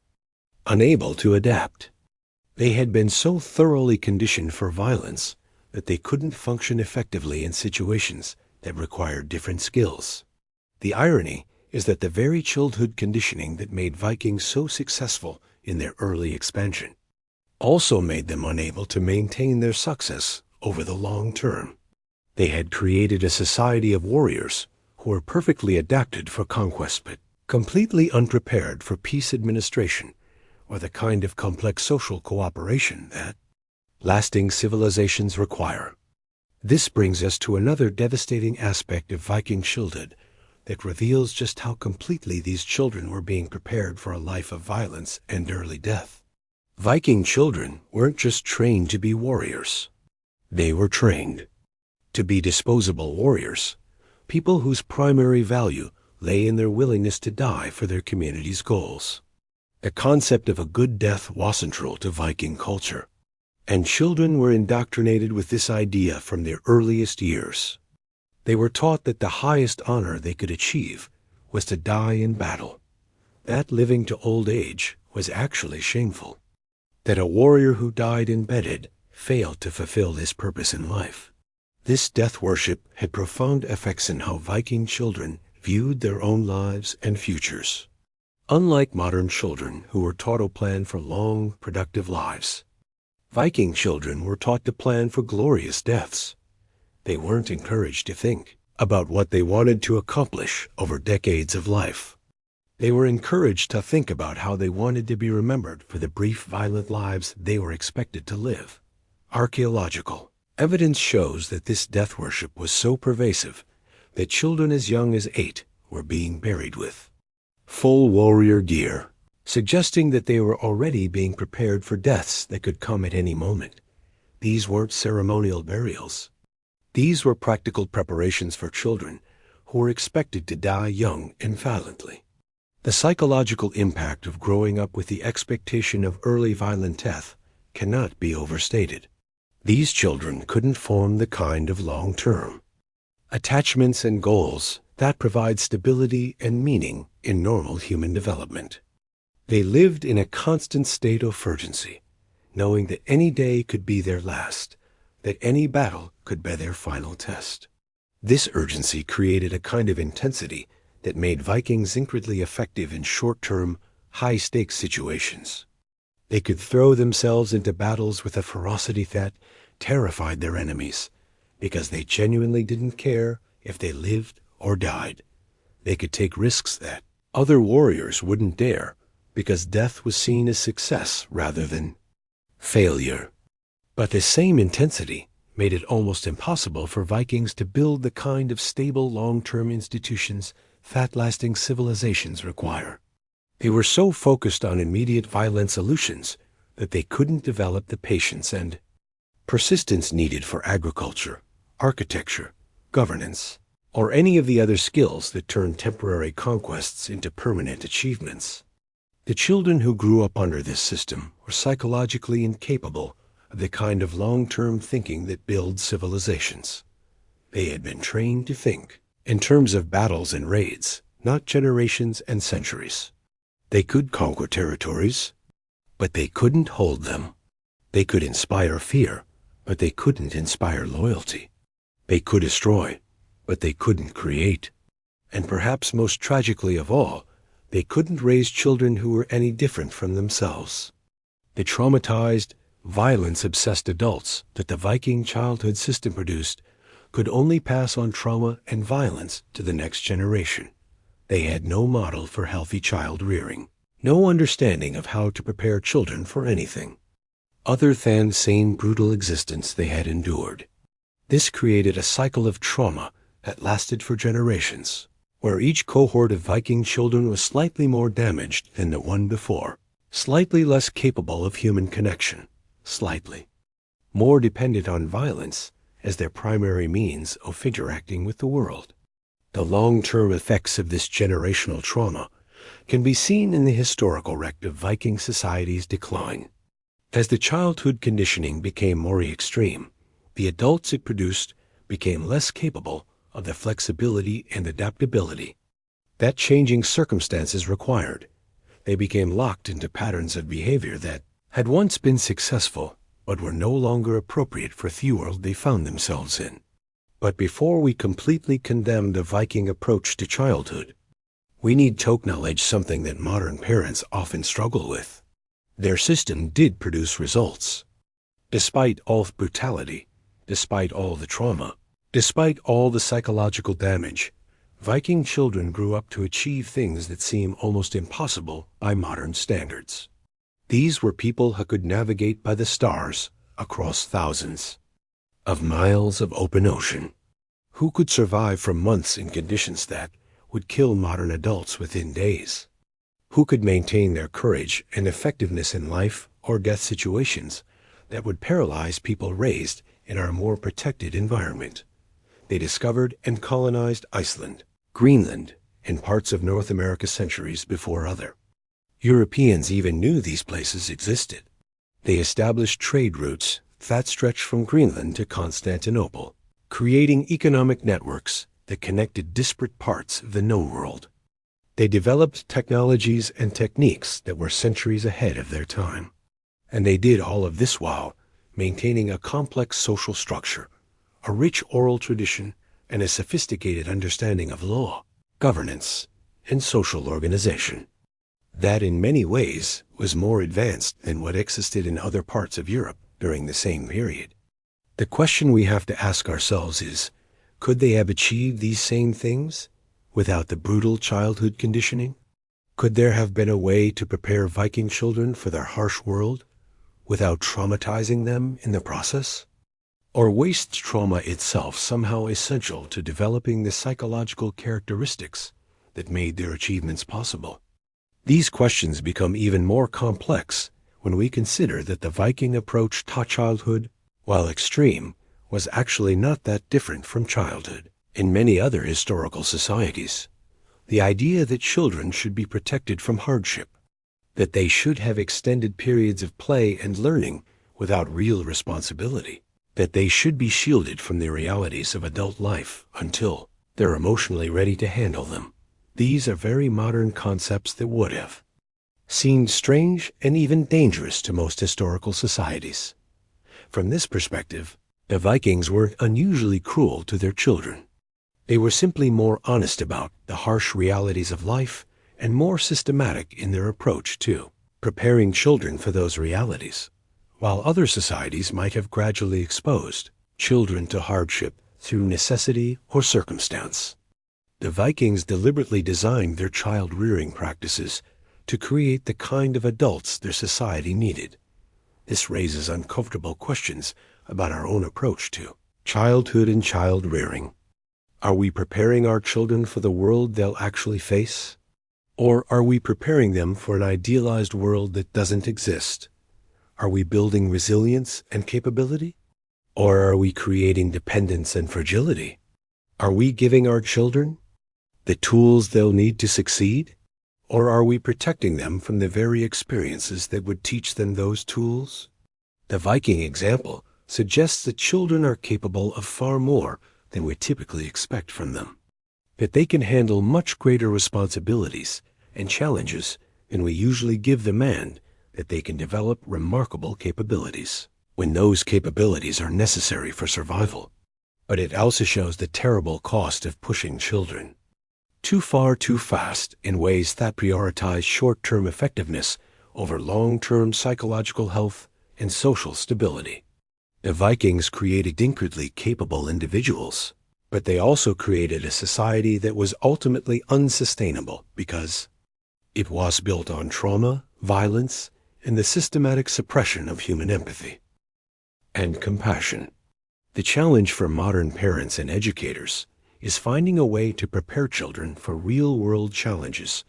unable to adapt. They had been so thoroughly conditioned for violence that they couldn't function effectively in situations that required different skills. The irony is that the very childhood conditioning that made Vikings so successful in their early expansion also made them unable to maintain their success over the long term. They had created a society of warriors who were perfectly adapted for conquest but completely unprepared for peace administration or the kind of complex social cooperation that lasting civilizations require. This brings us to another devastating aspect of Viking childhood that reveals just how completely these children were being prepared for a life of violence and early death. Viking children weren't just trained to be warriors. They were trained to be disposable warriors, people whose primary value lay in their willingness to die for their community's goals. The concept of a good death was central to Viking culture, and children were indoctrinated with this idea from their earliest years. They were taught that the highest honor they could achieve was to die in battle, that living to old age was actually shameful, that a warrior who died embedded failed to fulfill his purpose in life. This death worship had profound effects in how Viking children viewed their own lives and futures. Unlike modern children who were taught to plan for long, productive lives, Viking children were taught to plan for glorious deaths. They weren't encouraged to think about what they wanted to accomplish over decades of life. They were encouraged to think about how they wanted to be remembered for the brief, violent lives they were expected to live. Archaeological evidence shows that this death worship was so pervasive that children as young as 8 were being buried with full warrior gear, suggesting that they were already being prepared for deaths that could come at any moment. These weren't ceremonial burials. These were practical preparations for children who were expected to die young and violently. The psychological impact of growing up with the expectation of early violent death cannot be overstated. These children couldn't form the kind of long-term attachments and goals that provide stability and meaning in normal human development. They lived in a constant state of urgency, knowing that any day could be their last, that any battle could be their final test. This urgency created a kind of intensity that made Vikings incredibly effective in short-term, high-stakes situations. They could throw themselves into battles with a ferocity that terrified their enemies, because they genuinely didn't care if they lived or died. They could take risks that other warriors wouldn't dare, because death was seen as success rather than failure. But the same intensity made it almost impossible for Vikings to build the kind of stable long-term institutions that lasting civilizations require. They were so focused on immediate violent solutions that they couldn't develop the patience and persistence needed for agriculture, architecture, governance, or any of the other skills that turn temporary conquests into permanent achievements. The children who grew up under this system were psychologically incapable of the kind of long-term thinking that builds civilizations. They had been trained to think in terms of battles and raids, not generations and centuries. They could conquer territories, but they couldn't hold them. They could inspire fear, but they couldn't inspire loyalty. They could destroy, but they couldn't create. And perhaps most tragically of all, they couldn't raise children who were any different from themselves. The traumatized, violence-obsessed adults that the Viking childhood system produced could only pass on trauma and violence to the next generation. They had no model for healthy child rearing, no understanding of how to prepare children for anything other than the same brutal existence they had endured. This created a cycle of trauma that lasted for generations, where each cohort of Viking children was slightly more damaged than the one before, slightly less capable of human connection, slightly more dependent on violence as their primary means of interacting with the world. The long-term effects of this generational trauma can be seen in the historical record of Viking society's decline. As the childhood conditioning became more extreme, the adults it produced became less capable of the flexibility and adaptability that changing circumstances required. They became locked into patterns of behavior that had once been successful but were no longer appropriate for the world they found themselves in. But before we completely condemn the Viking approach to childhood, we need to acknowledge something that modern parents often struggle with. Their system did produce results. Despite all the brutality, despite all the trauma, despite all the psychological damage, Viking children grew up to achieve things that seem almost impossible by modern standards. These were people who could navigate by the stars across thousands of miles of open ocean, who could survive for months in conditions that would kill modern adults within days, who could maintain their courage and effectiveness in life or death situations that would paralyze people raised in our more protected environment. They discovered and colonized Iceland, Greenland, and parts of North America centuries before other Europeans even knew these places existed. They established trade routes that stretched from Greenland to Constantinople, creating economic networks that connected disparate parts of the known world. They developed technologies and techniques that were centuries ahead of their time. And they did all of this while maintaining a complex social structure, a rich oral tradition, and a sophisticated understanding of law, governance, and social organization. That in many ways was more advanced than what existed in other parts of Europe during the same period. The question we have to ask ourselves is, could they have achieved these same things without the brutal childhood conditioning? Could there have been a way to prepare Viking children for their harsh world without traumatizing them in the process? Or was trauma itself somehow essential to developing the psychological characteristics that made their achievements possible? These questions become even more complex when we consider that the Viking approach to childhood, while extreme, was actually not that different from childhood in many other historical societies. The idea that children should be protected from hardship, that they should have extended periods of play and learning without real responsibility, that they should be shielded from the realities of adult life until they're emotionally ready to handle them. These are very modern concepts that would have seemed strange and even dangerous to most historical societies. From this perspective, the Vikings were unusually cruel to their children. They were simply more honest about the harsh realities of life and more systematic in their approach to preparing children for those realities, while other societies might have gradually exposed children to hardship through necessity or circumstance. The Vikings deliberately designed their child-rearing practices to create the kind of adults their society needed. This raises uncomfortable questions about our own approach to childhood and child-rearing. Are we preparing our children for the world they'll actually face? Or are we preparing them for an idealized world that doesn't exist? Are we building resilience and capability? Or are we creating dependence and fragility? Are we giving our children the tools they'll need to succeed? Or are we protecting them from the very experiences that would teach them those tools? The Viking example suggests that children are capable of far more than we typically expect from them. that they can handle much greater responsibilities and challenges than we usually give them, and that they can develop remarkable capabilities when those capabilities are necessary for survival. But it also shows the terrible cost of pushing children too far too fast in ways that prioritize short-term effectiveness over long-term psychological health and social stability. The Vikings created incredibly capable individuals, but they also created a society that was ultimately unsustainable because it was built on trauma, violence, and the systematic suppression of human empathy and compassion. The challenge for modern parents and educators is finding a way to prepare children for real-world challenges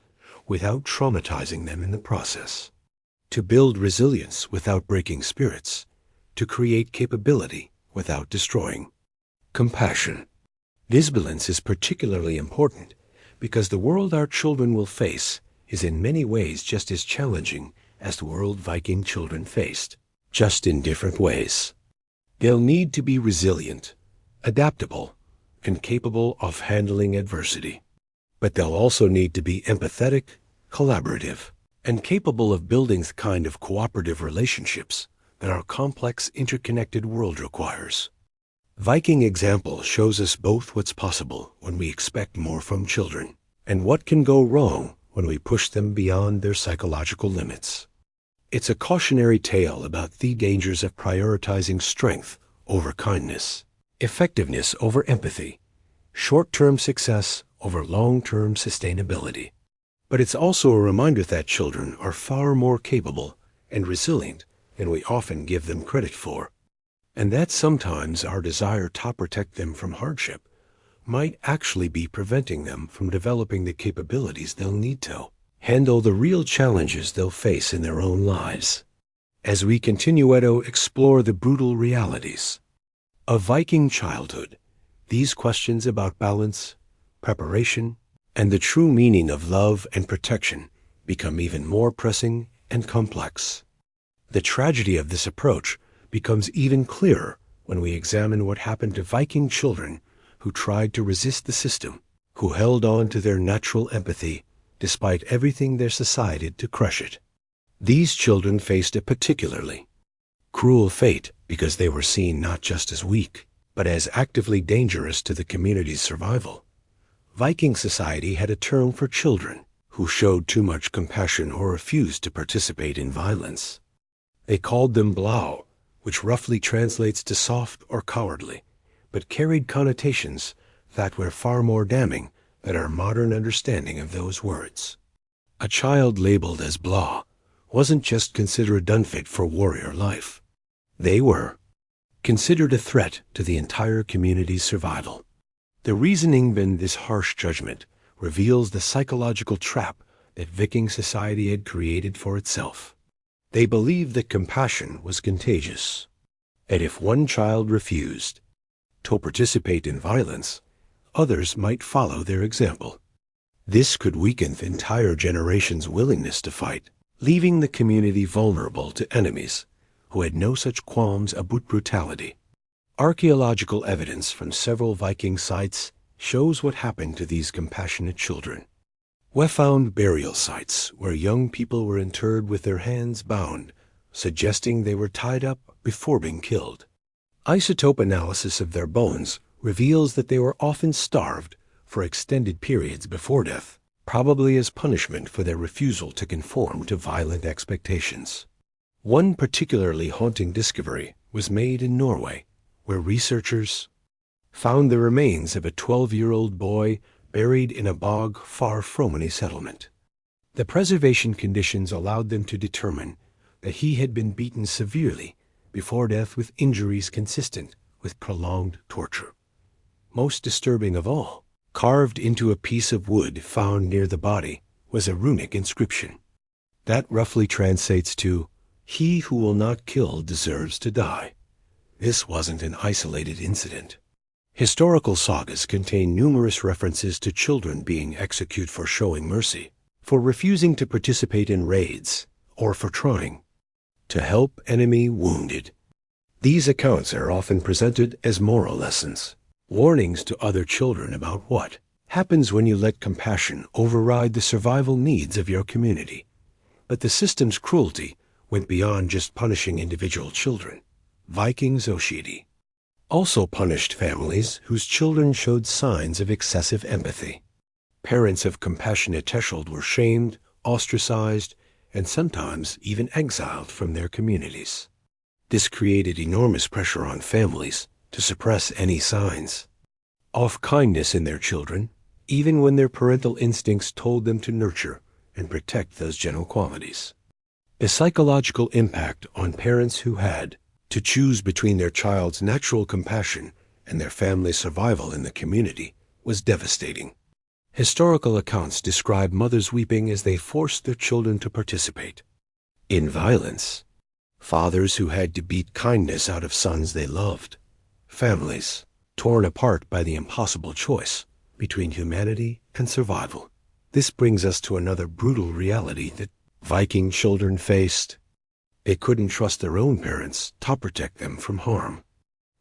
without traumatizing them in the process, to build resilience without breaking spirits, to create capability without destroying compassion. This balance is particularly important because the world our children will face is in many ways just as challenging as the world Viking children faced, just in different ways. They'll need to be resilient, adaptable, and capable of handling adversity. But they'll also need to be empathetic, collaborative, and capable of building the kind of cooperative relationships that our complex, interconnected world requires. Viking example shows us both what's possible when we expect more from children, and what can go wrong when we push them beyond their psychological limits. It's a cautionary tale about the dangers of prioritizing strength over kindness, effectiveness over empathy, short-term success over long-term sustainability. But it's also a reminder that children are far more capable and resilient than we often give them credit for, and that sometimes our desire to protect them from hardship might actually be preventing them from developing the capabilities they'll need to handle the real challenges they'll face in their own lives. As we continue to explore the brutal realities of Viking childhood, these questions about balance, preparation, and the true meaning of love and protection become even more pressing and complex. The tragedy of this approach becomes even clearer when we examine what happened to Viking children who tried to resist the system, who held on to their natural empathy despite everything their society did to crush it. These children faced a particularly cruel fate because they were seen not just as weak, but as actively dangerous to the community's survival. Viking society had a term for children who showed too much compassion or refused to participate in violence. They called them blau, which roughly translates to soft or cowardly, but carried connotations that were far more damning than our modern understanding of those words. A child labeled as blau wasn't just considered unfit for warrior life. They were considered a threat to the entire community's survival. The reasoning behind this harsh judgment reveals the psychological trap that Viking society had created for itself. They believed that compassion was contagious, and if one child refused to participate in violence, others might follow their example. This could weaken the entire generation's willingness to fight, leaving the community vulnerable to enemies who had no such qualms about brutality. Archaeological evidence from several Viking sites shows what happened to these compassionate children. We found burial sites where young people were interred with their hands bound, suggesting they were tied up before being killed. Isotope analysis of their bones reveals that they were often starved for extended periods before death, probably as punishment for their refusal to conform to violent expectations. One particularly haunting discovery was made in Norway, where researchers found the remains of a 12-year-old boy buried in a bog far from any settlement. The preservation conditions allowed them to determine that he had been beaten severely before death with injuries consistent with prolonged torture. Most disturbing of all, carved into a piece of wood found near the body was a runic inscription. That roughly translates to, "He who will not kill deserves to die." This wasn't an isolated incident. Historical sagas contain numerous references to children being executed for showing mercy, for refusing to participate in raids, or for trying to help enemy wounded. These accounts are often presented as moral lessons, warnings to other children about what happens when you let compassion override the survival needs of your community. But the system's cruelty went beyond just punishing individual children. Vikings Oshidi also punished families whose children showed signs of excessive empathy. Parents of compassionate Teshold were shamed, ostracized, and sometimes even exiled from their communities. This created enormous pressure on families to suppress any signs of kindness in their children, even when their parental instincts told them to nurture and protect those gentle qualities. The psychological impact on parents who had to choose between their child's natural compassion and their family's survival in the community was devastating. Historical accounts describe mothers weeping as they forced their children to participate in violence, fathers who had to beat kindness out of sons they loved, families torn apart by the impossible choice between humanity and survival. This brings us to another brutal reality that Viking children faced. They couldn't trust their own parents to protect them from harm.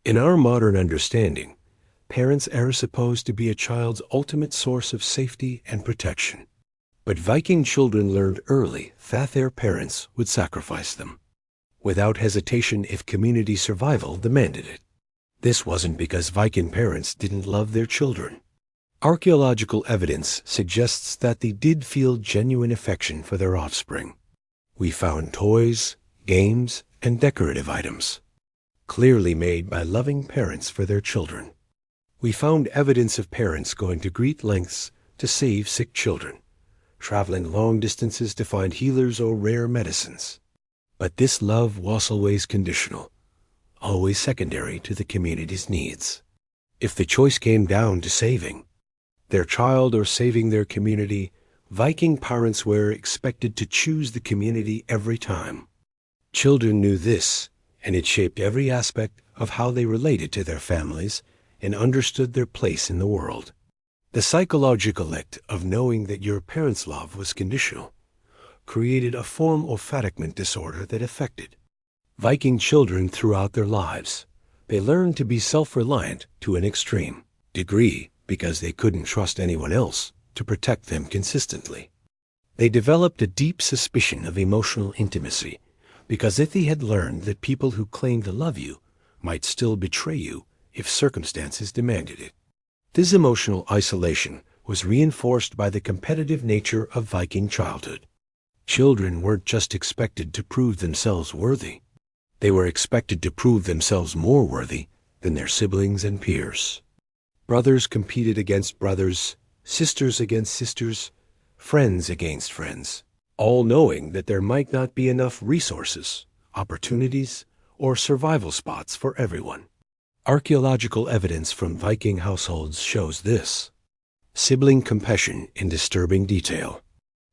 In our modern understanding, parents are supposed to be a child's ultimate source of safety and protection. But Viking children learned early that their parents would sacrifice them, without hesitation if community survival demanded it. This wasn't because Viking parents didn't love their children. Archaeological evidence suggests that they did feel genuine affection for their offspring. We found toys, games, and decorative items, clearly made by loving parents for their children. We found evidence of parents going to great lengths to save sick children, traveling long distances to find healers or rare medicines. But this love was always conditional, always secondary to the community's needs. If the choice came down to saving their child or saving their community, Viking parents were expected to choose the community every time. Children knew this, and it shaped every aspect of how they related to their families and understood their place in the world. The psychological act of knowing that your parents' love was conditional created a form of attachment disorder that affected Viking children throughout their lives. They learned to be self-reliant to an extreme degree because they couldn't trust anyone else to protect them consistently. They developed a deep suspicion of emotional intimacy because if they had learned that people who claimed to love you might still betray you if circumstances demanded it. This emotional isolation was reinforced by the competitive nature of Viking childhood. Children weren't just expected to prove themselves worthy. They were expected to prove themselves more worthy than their siblings and peers. Brothers competed against brothers, sisters against sisters, friends against friends, all knowing that there might not be enough resources, opportunities, or survival spots for everyone. Archaeological evidence from Viking households shows this. Sibling compassion in disturbing detail.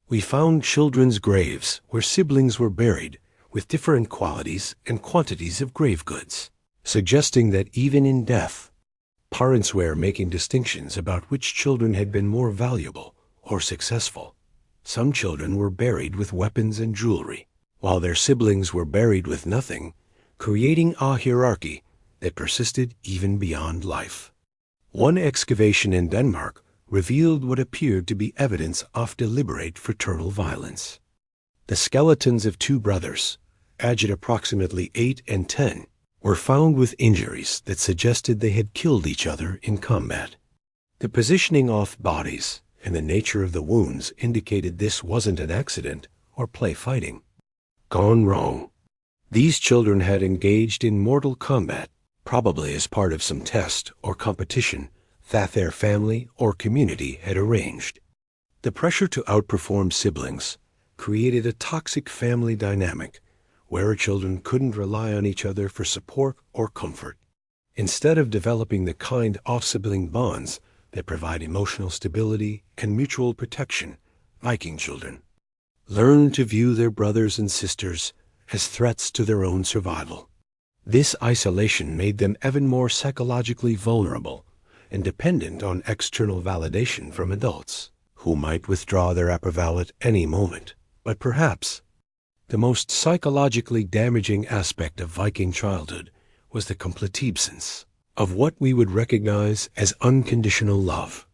We found children's graves where siblings were buried with different qualities and quantities of grave goods, suggesting that even in death, parents were making distinctions about which children had been more valuable or successful. Some children were buried with weapons and jewelry, while their siblings were buried with nothing, creating a hierarchy that persisted even beyond life. One excavation in Denmark revealed what appeared to be evidence of deliberate fraternal violence. The skeletons of two brothers, aged approximately 8 and 10, were found with injuries that suggested they had killed each other in combat. The positioning of bodies and the nature of the wounds indicated this wasn't an accident or play fighting gone wrong. These children had engaged in mortal combat, probably as part of some test or competition that their family or community had arranged. The pressure to outperform siblings created a toxic family dynamic where children couldn't rely on each other for support or comfort. Instead of developing the kind of sibling bonds that provide emotional stability and mutual protection, Viking children learned to view their brothers and sisters as threats to their own survival. This isolation made them even more psychologically vulnerable and dependent on external validation from adults, who might withdraw their approval at any moment. But perhaps the most psychologically damaging aspect of Viking childhood was the complete absence of what we would recognize as unconditional love.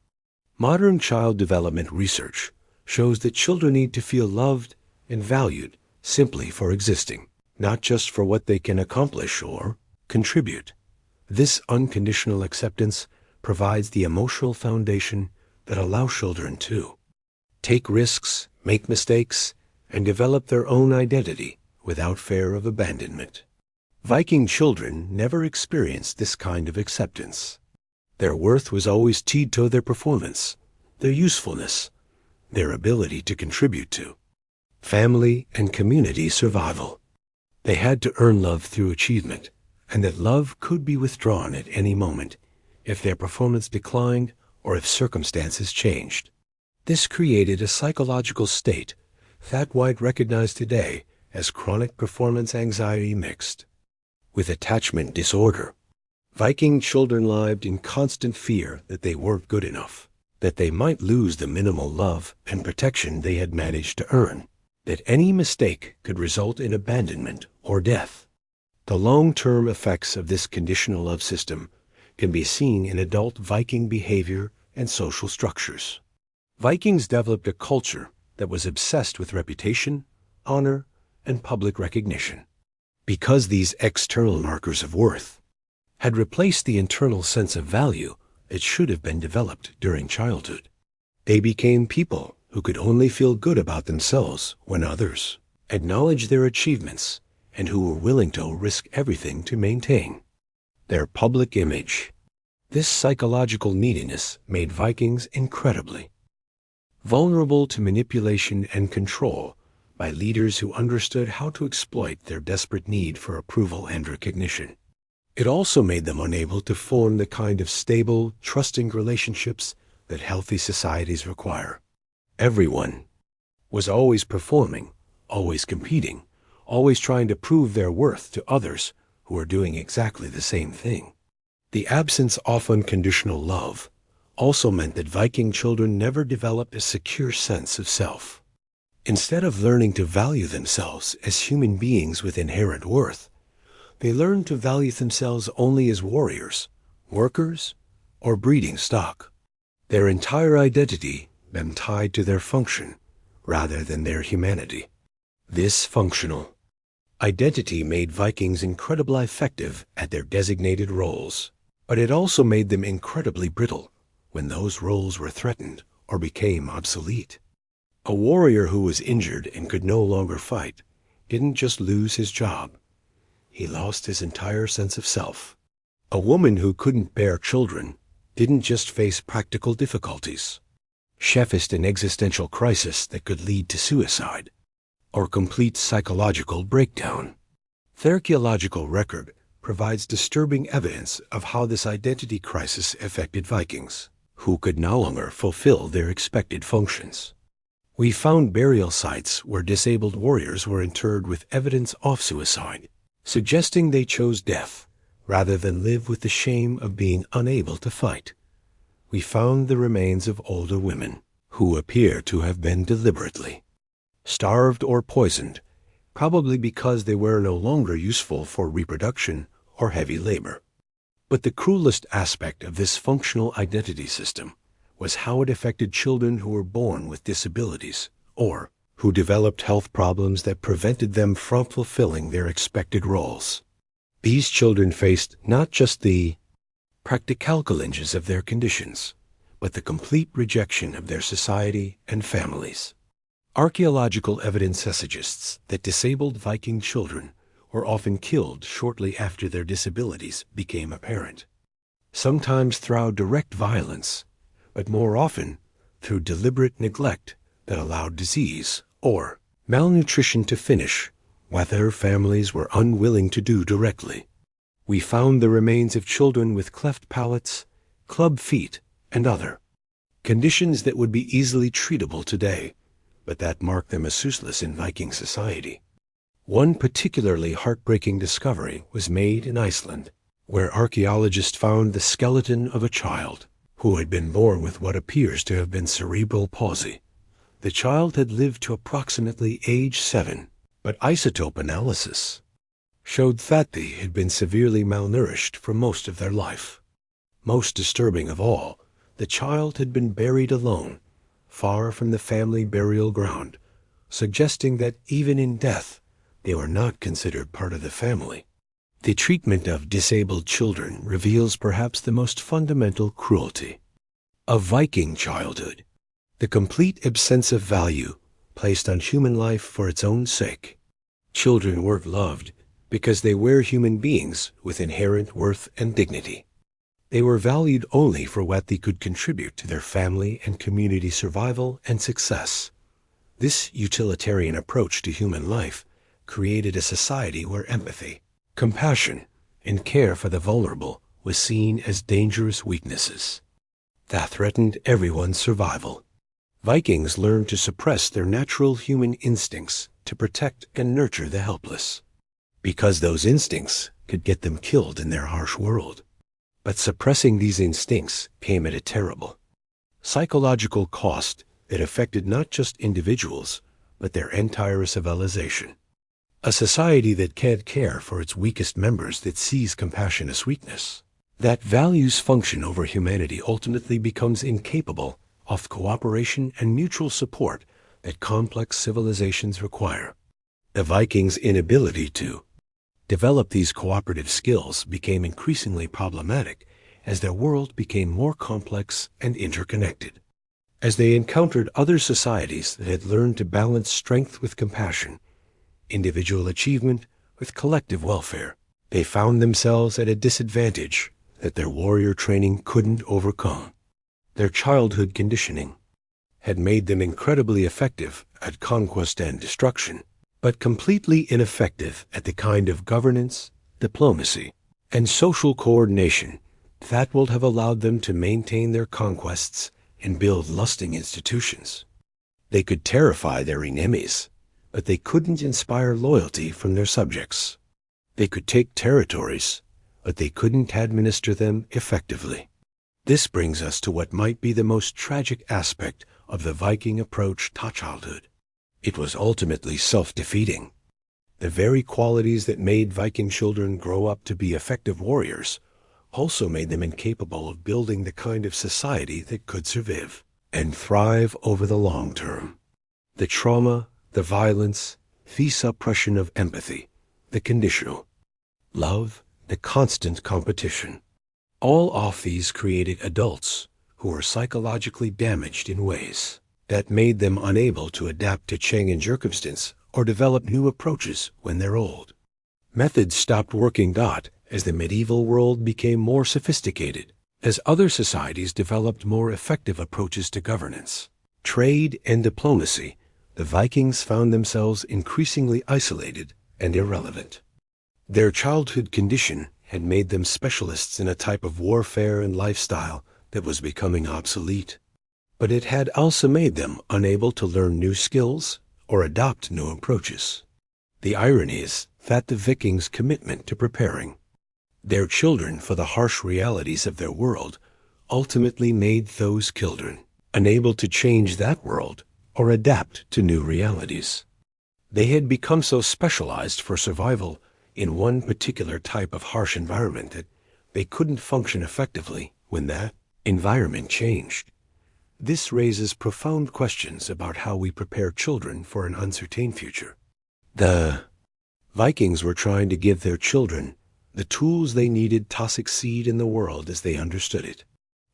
Modern child development research shows that children need to feel loved and valued simply for existing, not just for what they can accomplish or contribute. This unconditional acceptance provides the emotional foundation that allows children to take risks, make mistakes, and develop their own identity without fear of abandonment. Viking children never experienced this kind of acceptance. Their worth was always tied to their performance, their usefulness, their ability to contribute to family and community survival. They had to earn love through achievement, and that love could be withdrawn at any moment if their performance declined or if circumstances changed. This created a psychological state that White recognized today as chronic performance anxiety mixed with attachment disorder. Viking children lived in constant fear that they weren't good enough, that they might lose the minimal love and protection they had managed to earn, that any mistake could result in abandonment or death. The long-term effects of this conditional love system can be seen in adult Viking behavior and social structures. Vikings developed a culture that was obsessed with reputation, honor, and public recognition. Because these external markers of worth had replaced the internal sense of value that should have been developed during childhood, they became people who could only feel good about themselves when others acknowledged their achievements and who were willing to risk everything to maintain their public image. This psychological neediness made Vikings incredibly vulnerable to manipulation and control by leaders who understood how to exploit their desperate need for approval and recognition. It also made them unable to form the kind of stable, trusting relationships that healthy societies require. Everyone was always performing, always competing, always trying to prove their worth to others who were doing exactly the same thing. The absence of unconditional love also meant that Viking children never developed a secure sense of self. Instead of learning to value themselves as human beings with inherent worth, they learned to value themselves only as warriors, workers, or breeding stock. Their entire identity been tied to their function rather than their humanity. This functional identity made Vikings incredibly effective at their designated roles, but it also made them incredibly brittle when those roles were threatened or became obsolete. A warrior who was injured and could no longer fight didn't just lose his job. He lost his entire sense of self. A woman who couldn't bear children didn't just face practical difficulties. She faced an existential crisis that could lead to suicide or complete psychological breakdown. The archaeological record provides disturbing evidence of how this identity crisis affected Vikings, who could no longer fulfill their expected functions. We found burial sites where disabled warriors were interred with evidence of suicide, suggesting they chose death rather than live with the shame of being unable to fight. We found the remains of older women who appear to have been deliberately starved or poisoned, probably because they were no longer useful for reproduction or heavy labor. But the cruelest aspect of this functional identity system was how it affected children who were born with disabilities or who developed health problems that prevented them from fulfilling their expected roles. These children faced not just the practical challenges of their conditions, but the complete rejection of their society and families. Archaeological evidence suggests that disabled Viking children were often killed shortly after their disabilities became apparent, sometimes through direct violence, but more often through deliberate neglect that allowed disease or malnutrition to finish what their families were unwilling to do directly. We found the remains of children with cleft palates, club feet, and other conditions that would be easily treatable today, but that marked them as useless in Viking society. One particularly heartbreaking discovery was made in Iceland, where archaeologists found the skeleton of a child who had been born with what appears to have been cerebral palsy. The child had lived to approximately age 7, but isotope analysis showed that they had been severely malnourished for most of their life. Most disturbing of all, The child had been buried alone, far from the family burial ground, suggesting that even in death, they were not considered part of the family. The treatment of disabled children reveals perhaps the most fundamental cruelty. A Viking childhood, the complete absence of value placed on human life for its own sake. Children weren't loved because they were human beings with inherent worth and dignity. They were valued only for what they could contribute to their family and community survival and success. This utilitarian approach to human life created a society where empathy, compassion, and care for the vulnerable was seen as dangerous weaknesses that threatened everyone's survival. Vikings learned to suppress their natural human instincts to protect and nurture the helpless, because those instincts could get them killed in their harsh world. But suppressing these instincts came at a terrible psychological cost that affected not just individuals, but their entire civilization. A society that can't care for its weakest members, that sees compassion as weakness, that values function over humanity, ultimately becomes incapable of cooperation and mutual support that complex civilizations require. The Vikings' inability to develop these cooperative skills became increasingly problematic as their world became more complex and interconnected. As they encountered other societies that had learned to balance strength with compassion, individual achievement with collective welfare, they found themselves at a disadvantage that their warrior training couldn't overcome. Their childhood conditioning had made them incredibly effective at conquest and destruction, but completely ineffective at the kind of governance, diplomacy, and social coordination that would have allowed them to maintain their conquests and build lasting institutions. They could terrify their enemies, but they couldn't inspire loyalty from their subjects. They could take territories, but they couldn't administer them effectively. This brings us to what might be the most tragic aspect of the Viking approach to childhood. It was ultimately self-defeating. The very qualities that made Viking children grow up to be effective warriors also made them incapable of building the kind of society that could survive and thrive over the long term. The trauma, the violence, the suppression of empathy, the conditional love, the constant competition. All of these created adults who were psychologically damaged in ways that made them unable to adapt to changing circumstance or develop new approaches when they're old. Methods stopped working as the medieval world became more sophisticated, as other societies developed more effective approaches to governance, trade, and diplomacy. The Vikings found themselves increasingly isolated and irrelevant. Their childhood condition had made them specialists in a type of warfare and lifestyle that was becoming obsolete. But it had also made them unable to learn new skills or adopt new approaches. The irony is that the Vikings' commitment to preparing their children for the harsh realities of their world ultimately made those children unable to change that world or adapt to new realities. They had become so specialized for survival in one particular type of harsh environment that they couldn't function effectively when that environment changed. This raises profound questions about how we prepare children for an uncertain future. The Vikings were trying to give their children the tools they needed to succeed in the world as they understood it.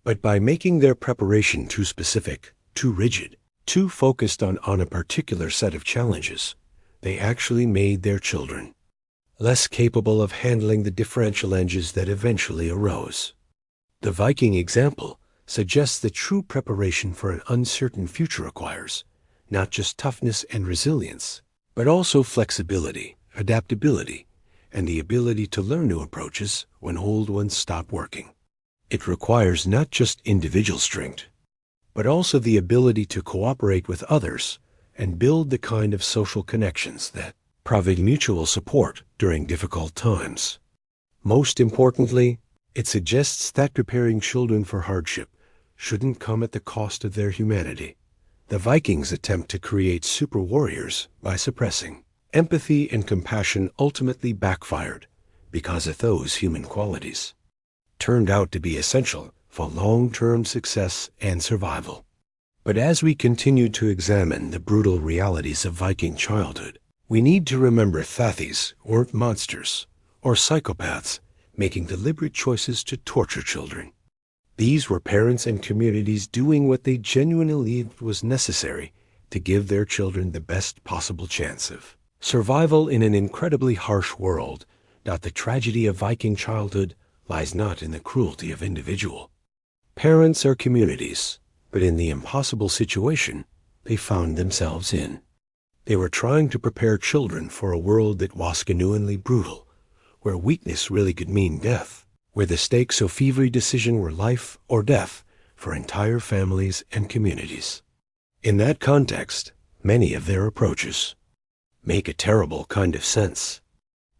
But by making their preparation too specific, too rigid, too focused on a particular set of challenges, they actually made their children less capable of handling the differential edges that eventually arose. The Viking example suggests that true preparation for an uncertain future requires not just toughness and resilience, but also flexibility, adaptability, and the ability to learn new approaches when old ones stop working. It requires not just individual strength, but also the ability to cooperate with others and build the kind of social connections that provide mutual support during difficult times. Most importantly, it suggests that preparing children for hardship shouldn't come at the cost of their humanity. The Vikings' attempt to create super warriors by suppressing empathy and compassion ultimately backfired because of those human qualities turned out to be essential for long-term success and survival. But as we continue to examine the brutal realities of Viking childhood, we need to remember Thathies weren't monsters or psychopaths making deliberate choices to torture children. These were parents and communities doing what they genuinely believed was necessary to give their children the best possible chance of survival in an incredibly harsh world. The tragedy of Viking childhood lies not in the cruelty of individual parents or communities, but in the impossible situation they found themselves in. They were trying to prepare children for a world that was genuinely brutal, where weakness really could mean death, where the stakes of every decision were life or death for entire families and communities. In that context, many of their approaches make a terrible kind of sense.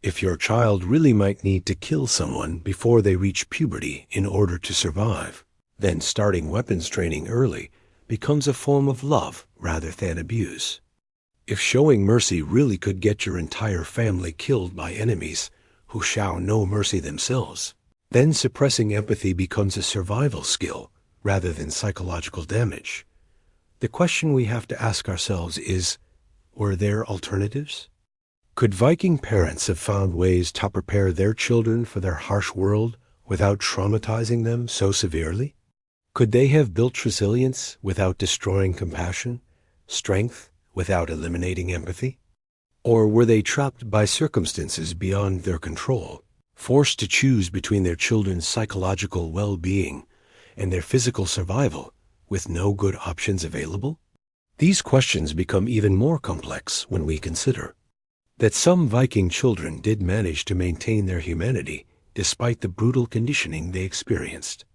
If your child really might need to kill someone before they reach puberty in order to survive, then starting weapons training early becomes a form of love rather than abuse. If showing mercy really could get your entire family killed by enemies who show no mercy themselves, then suppressing empathy becomes a survival skill rather than psychological damage. The question we have to ask ourselves is, were there alternatives? Could Viking parents have found ways to prepare their children for their harsh world without traumatizing them so severely? Could they have built resilience without destroying compassion, strength without eliminating empathy? Or were they trapped by circumstances beyond their control, forced to choose between their children's psychological well-being and their physical survival with no good options available? These questions become even more complex when we consider that some Viking children did manage to maintain their humanity despite the brutal conditioning they experienced.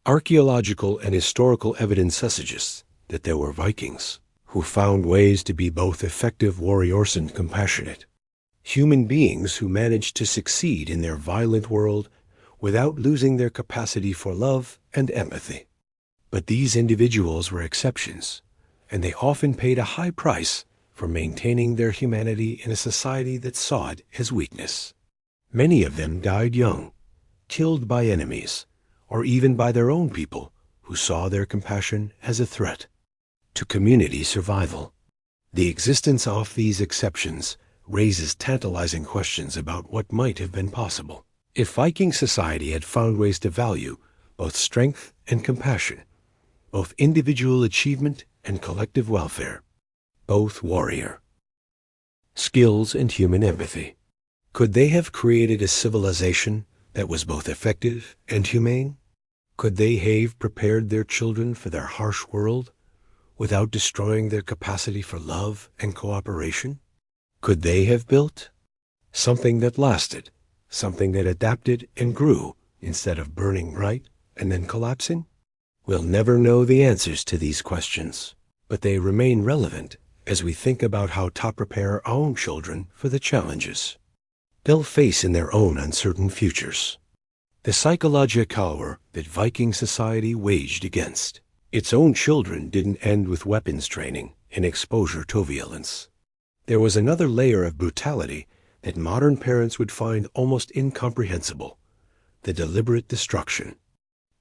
Archaeological and historical evidence suggests that there were Vikings who found ways to be both effective warriors and compassionate, human beings who managed to succeed in their violent world without losing their capacity for love and empathy. But these individuals were exceptions, and they often paid a high price for maintaining their humanity in a society that saw it as weakness. Many of them died young, killed by enemies, or even by their own people who saw their compassion as a threat to community survival. The existence of these exceptions raises tantalizing questions about what might have been possible if Viking society had found ways to value both strength and compassion, both individual achievement and collective welfare, both warrior skills and human empathy. Could they have created a civilization that was both effective and humane? Could they have prepared their children for their harsh world without destroying their capacity for love and cooperation? Could they have built something that lasted, something that adapted and grew instead of burning bright and then collapsing? We'll never know the answers to these questions, but they remain relevant as we think about how to prepare our own children for the challenges they'll face in their own uncertain futures. The psychological war that Viking society waged against its own children didn't end with weapons training and exposure to violence. There was another layer of brutality that modern parents would find almost incomprehensible: the deliberate destruction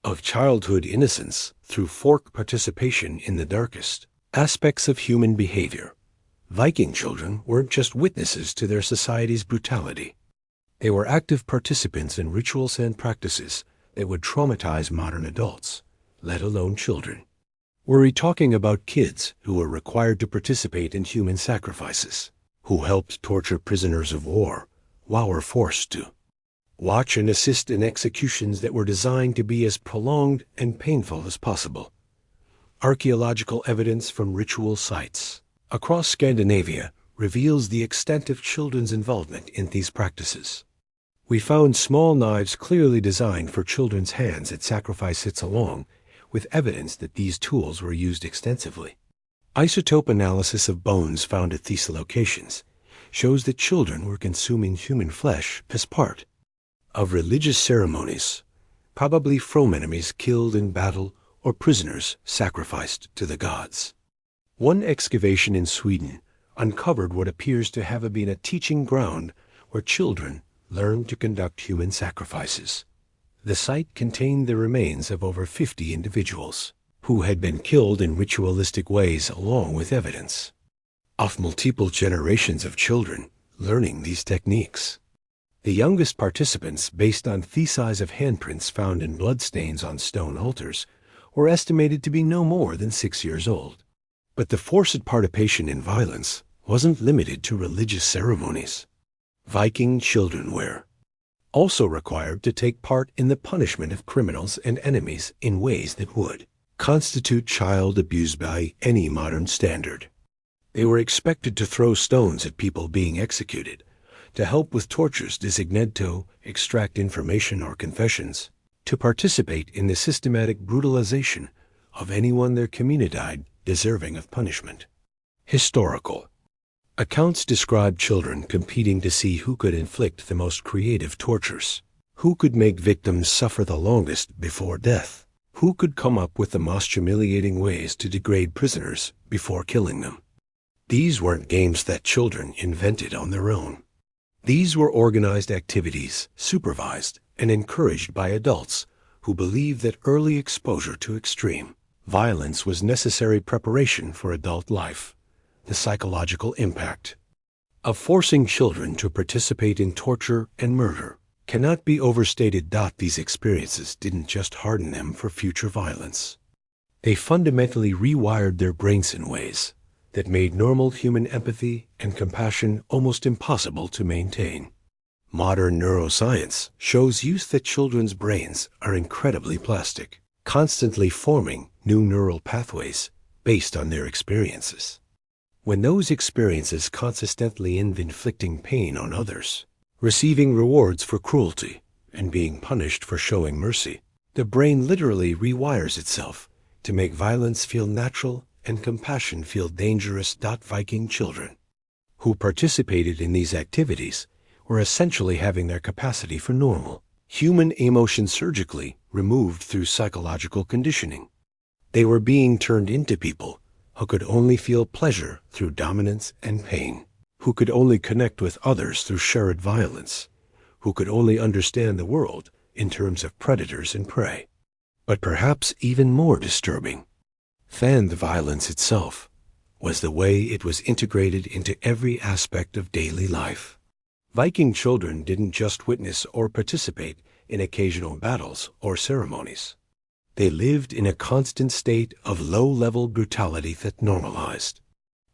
of childhood innocence through forced participation in the darkest aspects of human behavior. Viking children weren't just witnesses to their society's brutality. They were active participants in rituals and practices that would traumatize modern adults, let alone children. Were we talking about kids who were required to participate in human sacrifices, who helped torture prisoners of war while were forced to watch and assist in executions that were designed to be as prolonged and painful as possible? Archaeological evidence from ritual sites across Scandinavia reveals the extent of children's involvement in these practices. We found small knives clearly designed for children's hands at sacrifice sites, along with evidence that these tools were used extensively. Isotope analysis of bones found at these locations shows that children were consuming human flesh as part of religious ceremonies, probably from enemies killed in battle or prisoners sacrificed to the gods. One excavation in Sweden uncovered what appears to have been a teaching ground where children learned to conduct human sacrifices. The site contained the remains of over 50 individuals who had been killed in ritualistic ways, along with evidence of multiple generations of children learning these techniques. The youngest participants, based on theses of handprints found in bloodstains on stone altars, were estimated to be no more than 6 years old. But the forced participation in violence wasn't limited to religious ceremonies. Viking children were also required to take part in the punishment of criminals and enemies in ways that would constitute child abuse by any modern standard. They were expected to throw stones at people being executed, to help with tortures designated to extract information or confessions, to participate in the systematic brutalization of anyone their community deserving of punishment. Historical accounts describe children competing to see who could inflict the most creative tortures, who could make victims suffer the longest before death, who could come up with the most humiliating ways to degrade prisoners before killing them. These weren't games that children invented on their own. These were organized activities, supervised and encouraged by adults who believed that early exposure to extreme violence was necessary preparation for adult life. The psychological impact of forcing children to participate in torture and murder cannot be overstated. These experiences didn't just harden them for future violence. They fundamentally rewired their brains in ways that made normal human empathy and compassion almost impossible to maintain. Modern neuroscience shows youth that children's brains are incredibly plastic, constantly forming new neural pathways based on their experiences. When those experiences consistently end inflicting pain on others, receiving rewards for cruelty, and being punished for showing mercy, the brain literally rewires itself to make violence feel natural and compassion feel dangerous. Viking children who participated in these activities were essentially having their capacity for normal human emotion surgically removed through psychological conditioning. They were being turned into people who could only feel pleasure through dominance and pain, who could only connect with others through shared violence, who could only understand the world in terms of predators and prey. But perhaps even more disturbing than the violence itself was the way it was integrated into every aspect of daily life. Viking children didn't just witness or participate in occasional battles or ceremonies. They lived in a constant state of low-level brutality that normalized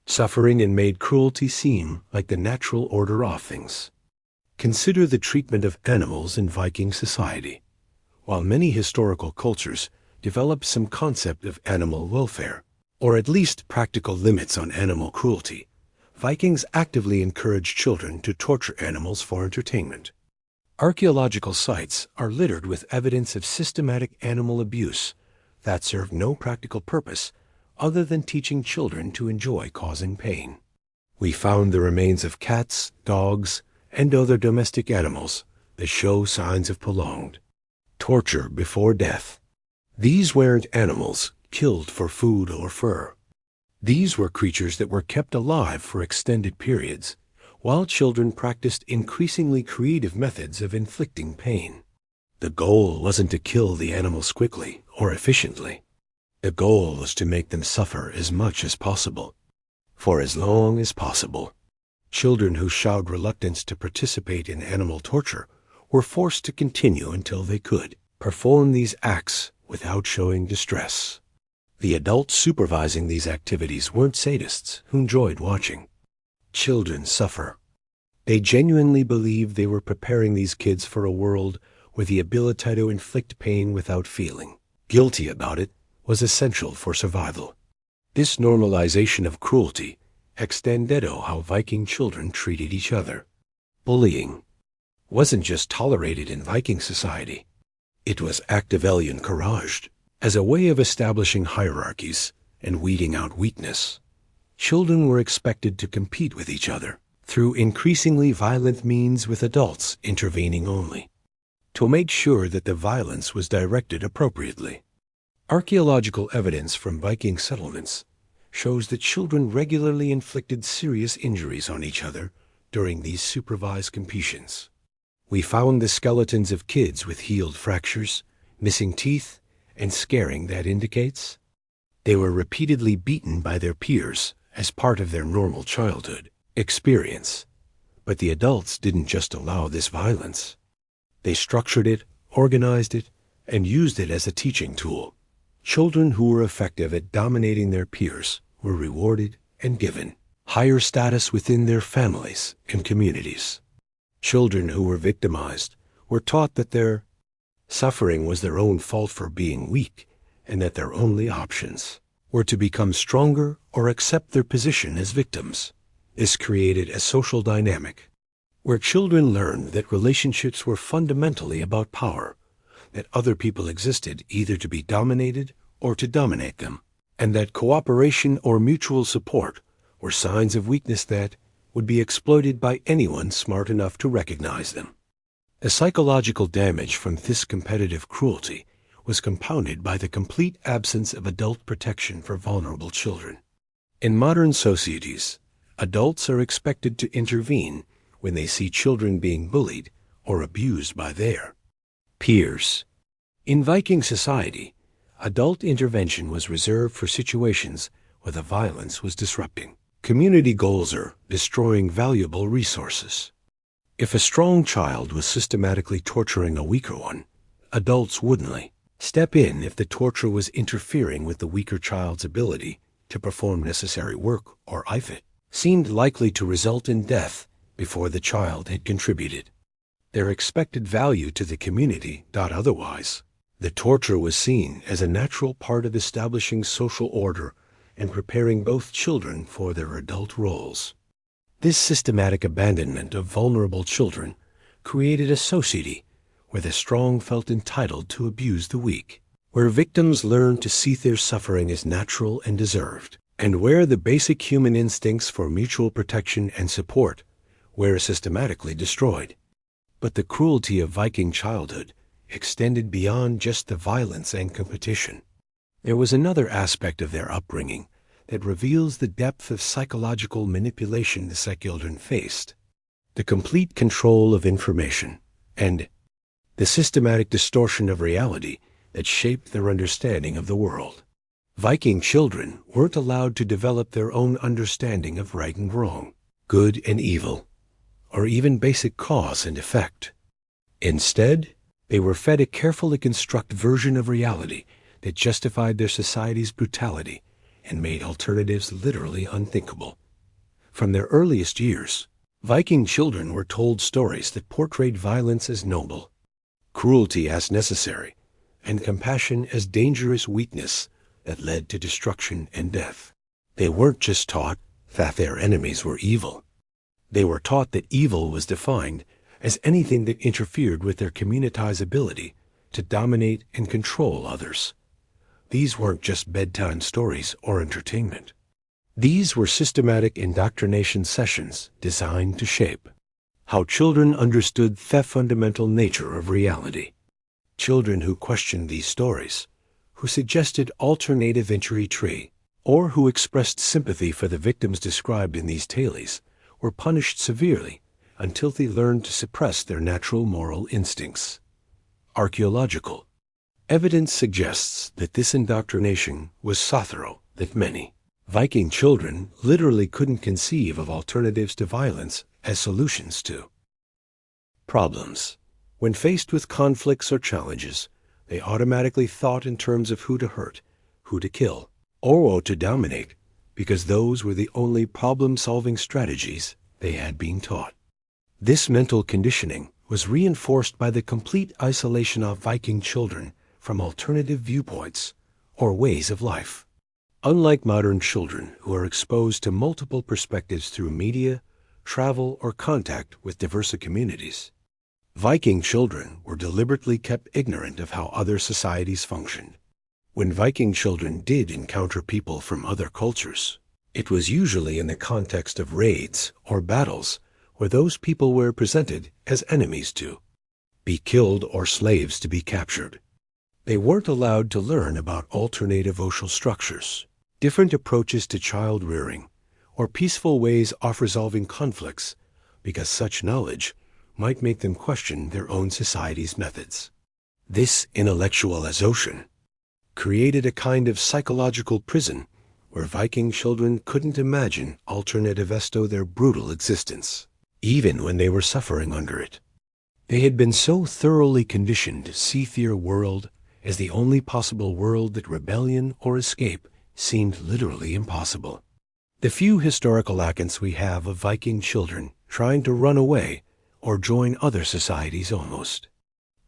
suffering and made cruelty seem like the natural order of things. Consider the treatment of animals in Viking society. While many historical cultures developed some concept of animal welfare, or at least practical limits on animal cruelty, Vikings actively encouraged children to torture animals for entertainment. Archaeological sites are littered with evidence of systematic animal abuse that served no practical purpose other than teaching children to enjoy causing pain. We found the remains of cats, dogs, and other domestic animals that show signs of prolonged torture before death. These weren't animals killed for food or fur. These were creatures that were kept alive for extended periods, while children practiced increasingly creative methods of inflicting pain. The goal wasn't to kill the animals quickly or efficiently. The goal was to make them suffer as much as possible, for as long as possible. Children who showed reluctance to participate in animal torture were forced to continue until they could perform these acts without showing distress. The adults supervising these activities weren't sadists who enjoyed watching children suffer. They genuinely believed they were preparing these kids for a world where the ability to inflict pain without feeling guilty about it was essential for survival. This normalization of cruelty extended to how Viking children treated each other. Bullying wasn't just tolerated in Viking society. It was actively encouraged as a way of establishing hierarchies and weeding out weakness. Children were expected to compete with each other through increasingly violent means, with adults intervening only to make sure that the violence was directed appropriately. Archaeological evidence from Viking settlements shows that children regularly inflicted serious injuries on each other during these supervised competitions. We found the skeletons of kids with healed fractures, missing teeth, and scarring that indicates. They were repeatedly beaten by their peers as part of their normal childhood experience. But the adults didn't just allow this violence. They structured it, organized it, and used it as a teaching tool. Children who were effective at dominating their peers were rewarded and given higher status within their families and communities. Children who were victimized were taught that their suffering was their own fault for being weak, and that their only options were to become stronger or accept their position as victims. This created a social dynamic where children learned that relationships were fundamentally about power, that other people existed either to be dominated or to dominate them, and that cooperation or mutual support were signs of weakness that would be exploited by anyone smart enough to recognize them. The psychological damage from this competitive cruelty was compounded by the complete absence of adult protection for vulnerable children. In modern societies, adults are expected to intervene when they see children being bullied or abused by their peers. In Viking society, adult intervention was reserved for situations where the violence was disrupting community goals or destroying valuable resources. If a strong child was systematically torturing a weaker one, adults wouldn't step in if the torture was interfering with the weaker child's ability to perform necessary work, or if it seemed likely to result in death before the child had contributed their expected value to the community. Otherwise, the torture was seen as a natural part of establishing social order and preparing both children for their adult roles. This systematic abandonment of vulnerable children created a society where the strong felt entitled to abuse the weak, where victims learned to see their suffering as natural and deserved, and where the basic human instincts for mutual protection and support were systematically destroyed. But the cruelty of Viking childhood extended beyond just the violence and competition. There was another aspect of their upbringing that reveals the depth of psychological manipulation the children faced: the complete control of information and the systematic distortion of reality that shaped their understanding of the world. Viking children weren't allowed to develop their own understanding of right and wrong, good and evil, or even basic cause and effect. Instead, they were fed a carefully constructed version of reality that justified their society's brutality and made alternatives literally unthinkable. From their earliest years, Viking children were told stories that portrayed violence as noble, cruelty as necessary, and compassion as dangerous weakness that led to destruction and death. They weren't just taught that their enemies were evil. They were taught that evil was defined as anything that interfered with their community's ability to dominate and control others. These weren't just bedtime stories or entertainment. These were systematic indoctrination sessions designed to shape how children understood the fundamental nature of reality. Children who questioned these stories, who suggested alternative entry tree, or who expressed sympathy for the victims described in these tales, were punished severely until they learned to suppress their natural moral instincts. Archaeological evidence suggests that this indoctrination was so thorough that many Viking children literally couldn't conceive of alternatives to violence as solutions to problems. When faced with conflicts or challenges, they automatically thought in terms of who to hurt, who to kill, or to dominate, because those were the only problem-solving strategies they had been taught. This mental conditioning was reinforced by the complete isolation of Viking children from alternative viewpoints or ways of life. Unlike modern children who are exposed to multiple perspectives through media, travel, or contact with diverse communities, Viking children were deliberately kept ignorant of how other societies functioned. When Viking children did encounter people from other cultures, it was usually in the context of raids or battles where those people were presented as enemies to be killed or slaves to be captured. They weren't allowed to learn about alternative social structures, different approaches to child rearing, or peaceful ways of resolving conflicts, because such knowledge might make them question their own society's methods. This intellectualization created a kind of psychological prison where Viking children couldn't imagine alternatives to their brutal existence, even when they were suffering under it. They had been so thoroughly conditioned to see their world as the only possible world that rebellion or escape seemed literally impossible. The few historical accounts we have of Viking children trying to run away or join other societies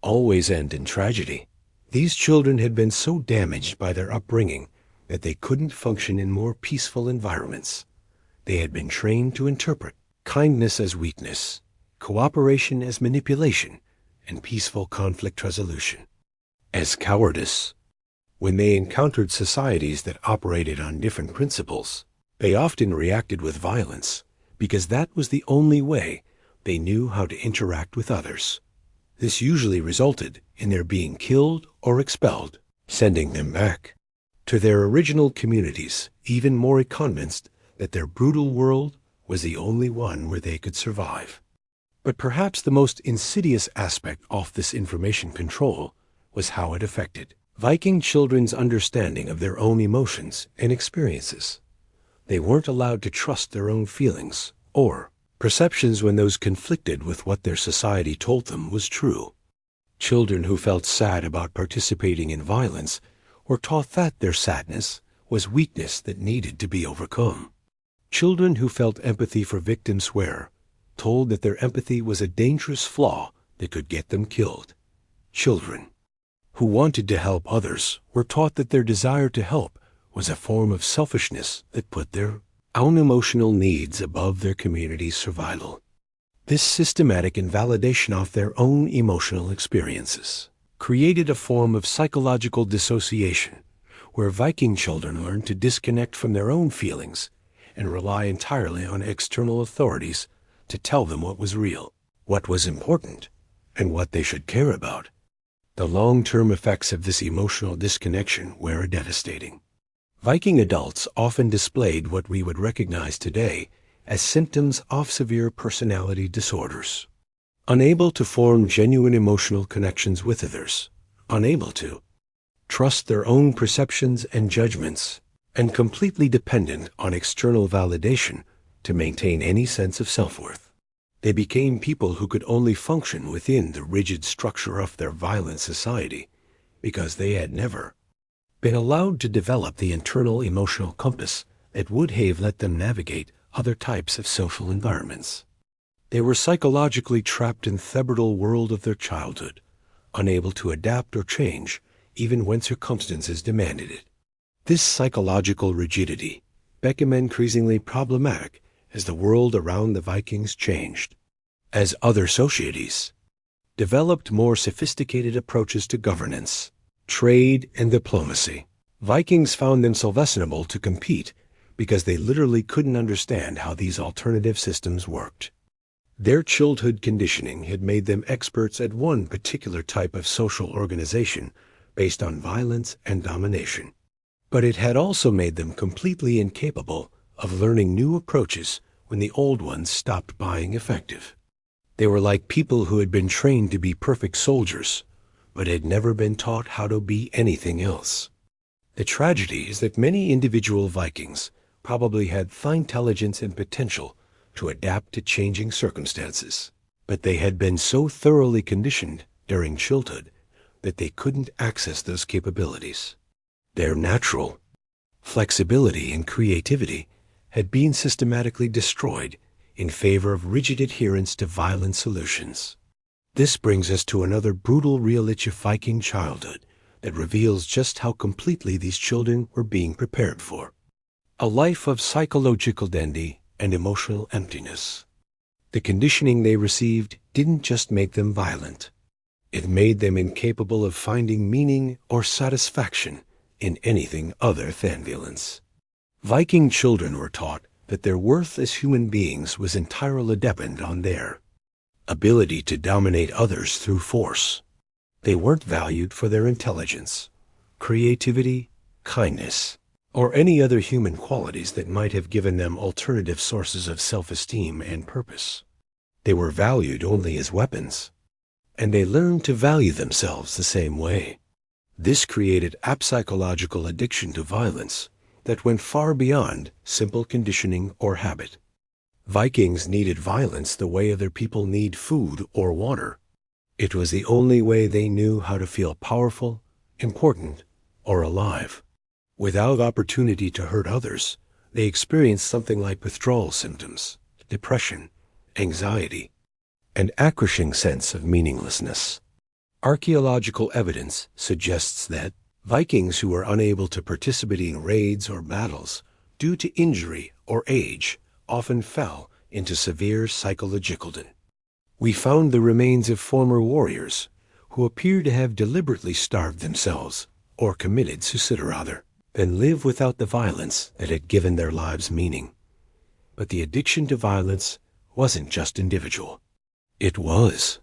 always end in tragedy. These children had been so damaged by their upbringing that they couldn't function in more peaceful environments. They had been trained to interpret kindness as weakness, cooperation as manipulation, and peaceful conflict resolution as cowardice. When they encountered societies that operated on different principles, they often reacted with violence because that was the only way they knew how to interact with others. This usually resulted in their being killed or expelled, sending them back to their original communities, even more convinced that their brutal world was the only one where they could survive. But perhaps the most insidious aspect of this information control was how it affected Viking children's understanding of their own emotions and experiences. They weren't allowed to trust their own feelings or perceptions when those conflicted with what their society told them was true. Children who felt sad about participating in violence were taught that their sadness was weakness that needed to be overcome. Children who felt empathy for victims were told that their empathy was a dangerous flaw that could get them killed. Children who wanted to help others were taught that their desire to help was a form of selfishness that put their own emotional needs above their community's survival. This systematic invalidation of their own emotional experiences created a form of psychological dissociation where Viking children learned to disconnect from their own feelings and rely entirely on external authorities to tell them what was real, what was important, and what they should care about. The long-term effects of this emotional disconnection were devastating. Viking adults often displayed what we would recognize today as symptoms of severe personality disorders. Unable to form genuine emotional connections with others, unable to trust their own perceptions and judgments, and completely dependent on external validation to maintain any sense of self-worth. They became people who could only function within the rigid structure of their violent society because they had never been allowed to develop the internal emotional compass that would have let them navigate other types of social environments. They were psychologically trapped in the febrile world of their childhood, unable to adapt or change even when circumstances demanded it. This psychological rigidity became increasingly problematic as the world around the Vikings changed. As other societies developed more sophisticated approaches to governance, trade, and diplomacy, Vikings found themselves unable to compete because they literally couldn't understand how these alternative systems worked. Their childhood conditioning had made them experts at one particular type of social organization based on violence and domination. But it had also made them completely incapable of learning new approaches when the old ones stopped being effective. They were like people who had been trained to be perfect soldiers, but had never been taught how to be anything else. The tragedy is that many individual Vikings probably had the intelligence and potential to adapt to changing circumstances, but they had been so thoroughly conditioned during childhood that they couldn't access those capabilities. Their natural flexibility and creativity had been systematically destroyed in favor of rigid adherence to violent solutions. This brings us to another brutal reality of Viking childhood that reveals just how completely these children were being prepared for. A life of psychological identity and emotional emptiness. The conditioning they received didn't just make them violent. It made them incapable of finding meaning or satisfaction in anything other than violence. Viking children were taught that their worth as human beings was entirely dependent on their ability to dominate others through force. They weren't valued for their intelligence, creativity, kindness, or any other human qualities that might have given them alternative sources of self-esteem and purpose. They were valued only as weapons, and they learned to value themselves the same way. This created a psychological addiction to violence that went far beyond simple conditioning or habit. Vikings needed violence the way other people need food or water. It was the only way they knew how to feel powerful, important, or alive. Without opportunity to hurt others, they experienced something like withdrawal symptoms, depression, anxiety, and a crushing sense of meaninglessness. Archaeological evidence suggests that Vikings who were unable to participate in raids or battles due to injury or age often fell into severe psychological decline. We found the remains of former warriors who appear to have deliberately starved themselves or committed suicide rather than live without the violence that had given their lives meaning. But the addiction to violence wasn't just individual. It was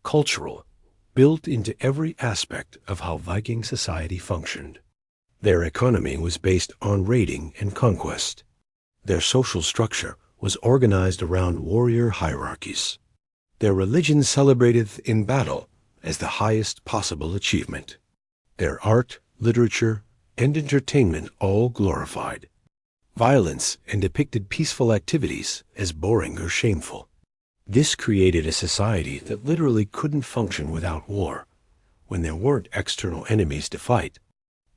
cultural, built into every aspect of how Viking society functioned. Their economy was based on raiding and conquest. Their social structure was organized around warrior hierarchies. Their religion celebrated in battle as the highest possible achievement. Their art, literature, and entertainment all glorified violence and depicted peaceful activities as boring or shameful. This created a society that literally couldn't function without war. When there weren't external enemies to fight,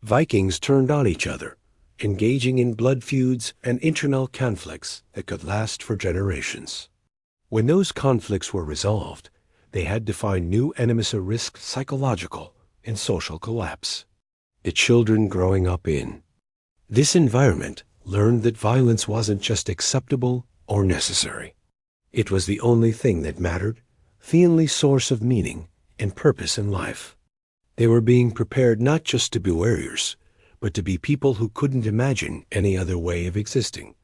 Vikings turned on each other, engaging in blood feuds and internal conflicts that could last for generations. When those conflicts were resolved, they had to find new enemies or risk psychological and social collapse. The children growing up in this environment learned that violence wasn't just acceptable or necessary. It was the only thing that mattered, the only source of meaning and purpose in life. They were being prepared not just to be warriors, but to be people who couldn't imagine any other way of existing.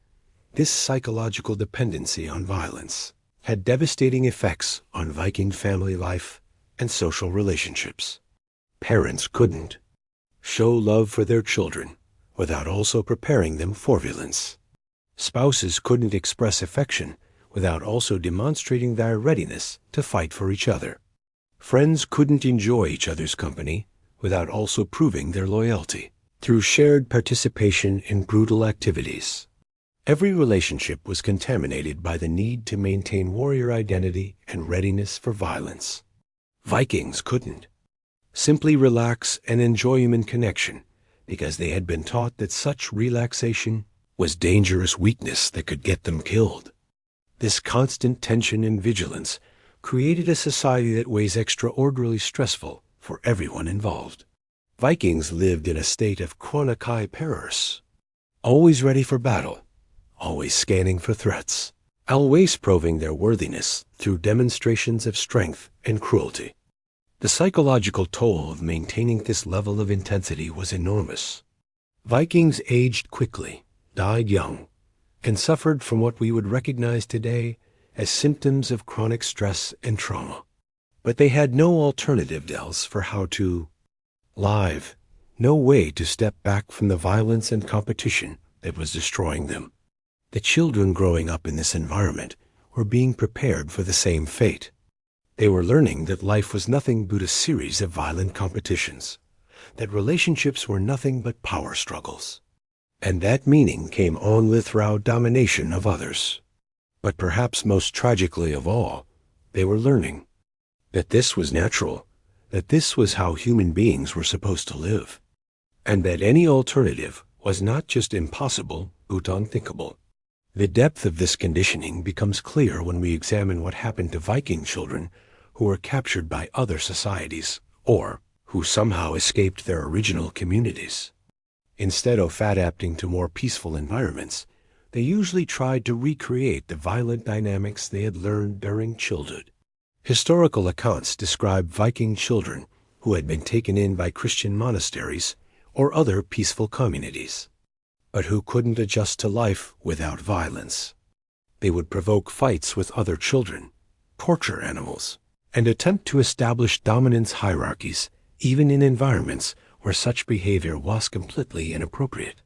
This psychological dependency on violence had devastating effects on Viking family life and social relationships. Parents couldn't show love for their children without also preparing them for violence. Spouses couldn't express affection without also demonstrating their readiness to fight for each other. Friends couldn't enjoy each other's company without also proving their loyalty through shared participation in brutal activities. Every relationship was contaminated by the need to maintain warrior identity and readiness for violence. Vikings couldn't simply relax and enjoy human connection because they had been taught that such relaxation was dangerous weakness that could get them killed. This constant tension and vigilance created a society that was extraordinarily stressful for everyone involved. Vikings lived in a state of chronic perils, always ready for battle, always scanning for threats, always proving their worthiness through demonstrations of strength and cruelty. The psychological toll of maintaining this level of intensity was enormous. Vikings aged quickly, died young, and suffered from what we would recognize today as symptoms of chronic stress and trauma. But they had no alternative else for how to live, no way to step back from the violence and competition that was destroying them. The children growing up in this environment were being prepared for the same fate. They were learning that life was nothing but a series of violent competitions, that relationships were nothing but power struggles, and that meaning came only through domination of others. But perhaps most tragically of all, they were learning that this was natural, that this was how human beings were supposed to live, and that any alternative was not just impossible, but unthinkable. The depth of this conditioning becomes clear when we examine what happened to Viking children who were captured by other societies or who somehow escaped their original communities. Instead of adapting to more peaceful environments, they usually tried to recreate the violent dynamics they had learned during childhood. Historical accounts describe Viking children who had been taken in by Christian monasteries or other peaceful communities, but who couldn't adjust to life without violence. They would provoke fights with other children, torture animals, and attempt to establish dominance hierarchies, even in environments where such behavior was completely inappropriate.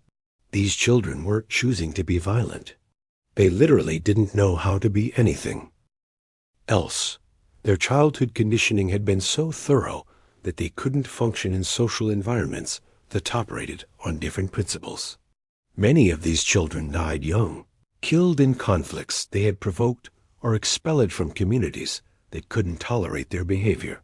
These children weren't choosing to be violent. They literally didn't know how to be anything. Else, their childhood conditioning had been so thorough that they couldn't function in social environments that operated on different principles. Many of these children died young, killed in conflicts they had provoked or expelled from communities that couldn't tolerate their behavior.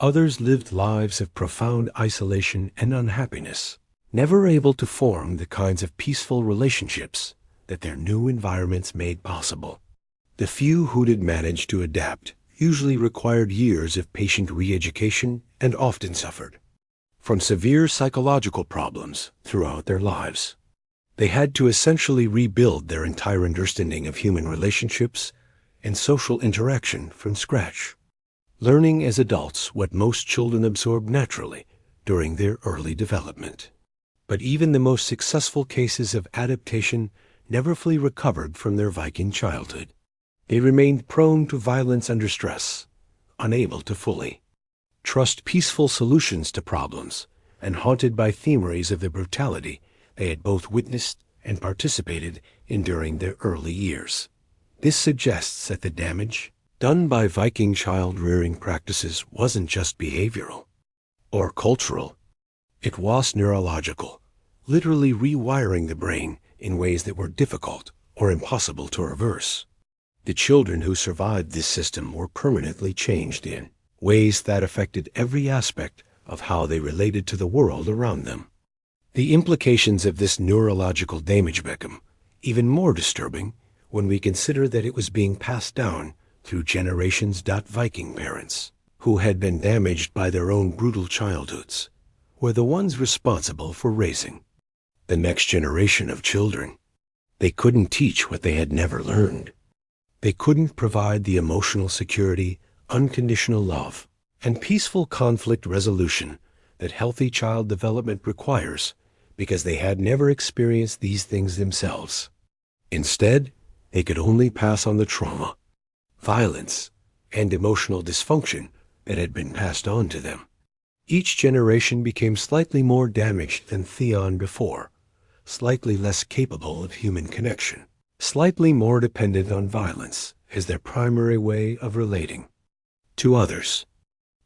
Others lived lives of profound isolation and unhappiness, never able to form the kinds of peaceful relationships that their new environments made possible. The few who did manage to adapt usually required years of patient re-education and often suffered from severe psychological problems throughout their lives. They had to essentially rebuild their entire understanding of human relationships and social interaction from scratch, learning as adults what most children absorb naturally during their early development. But even the most successful cases of adaptation never fully recovered from their Viking childhood. They remained prone to violence under stress, unable to fully trust peaceful solutions to problems, and haunted by theories of the brutality they had both witnessed and participated in during their early years. This suggests that the damage done by Viking child-rearing practices wasn't just behavioral or cultural. It was neurological, literally rewiring the brain in ways that were difficult or impossible to reverse. The children who survived this system were permanently changed in ways that affected every aspect of how they related to the world around them. The implications of this neurological damage become even more disturbing when we consider that it was being passed down through generations. Viking parents, who had been damaged by their own brutal childhoods, were the ones responsible for raising the next generation of children. They couldn't teach what they had never learned. They couldn't provide the emotional security, unconditional love, and peaceful conflict resolution that healthy child development requires because they had never experienced these things themselves. Instead, they could only pass on the trauma, violence, and emotional dysfunction that had been passed on to them. Each generation became slightly more damaged than Theon before, slightly less capable of human connection, slightly more dependent on violence as their primary way of relating to others.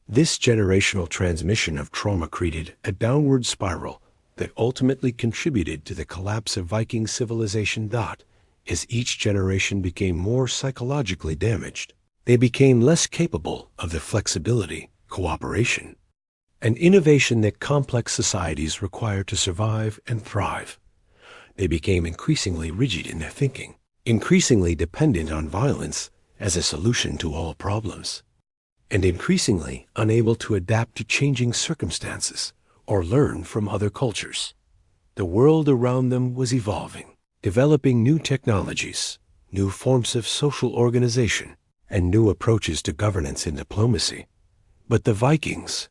This generational transmission of trauma created a downward spiral that ultimately contributed to the collapse of Viking civilization. As each generation became more psychologically damaged, they became less capable of the flexibility, cooperation, and innovation that complex societies require to survive and thrive. They became increasingly rigid in their thinking, increasingly dependent on violence as a solution to all problems, and increasingly unable to adapt to changing circumstances or learn from other cultures. The world around them was evolving, developing new technologies, new forms of social organization, and new approaches to governance and diplomacy. But the Vikings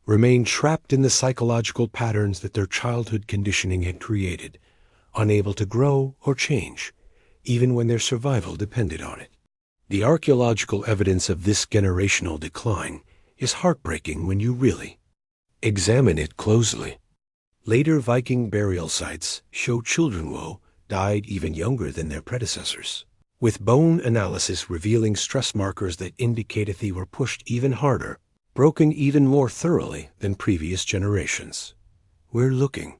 remained trapped in the psychological patterns that their childhood conditioning had created, unable to grow or change, even when their survival depended on it. The archaeological evidence of this generational decline is heartbreaking when you really examine it closely. Later Viking burial sites show children who died even younger than their predecessors, with bone analysis revealing stress markers that indicated they were pushed even harder, broken even more thoroughly than previous generations. We're looking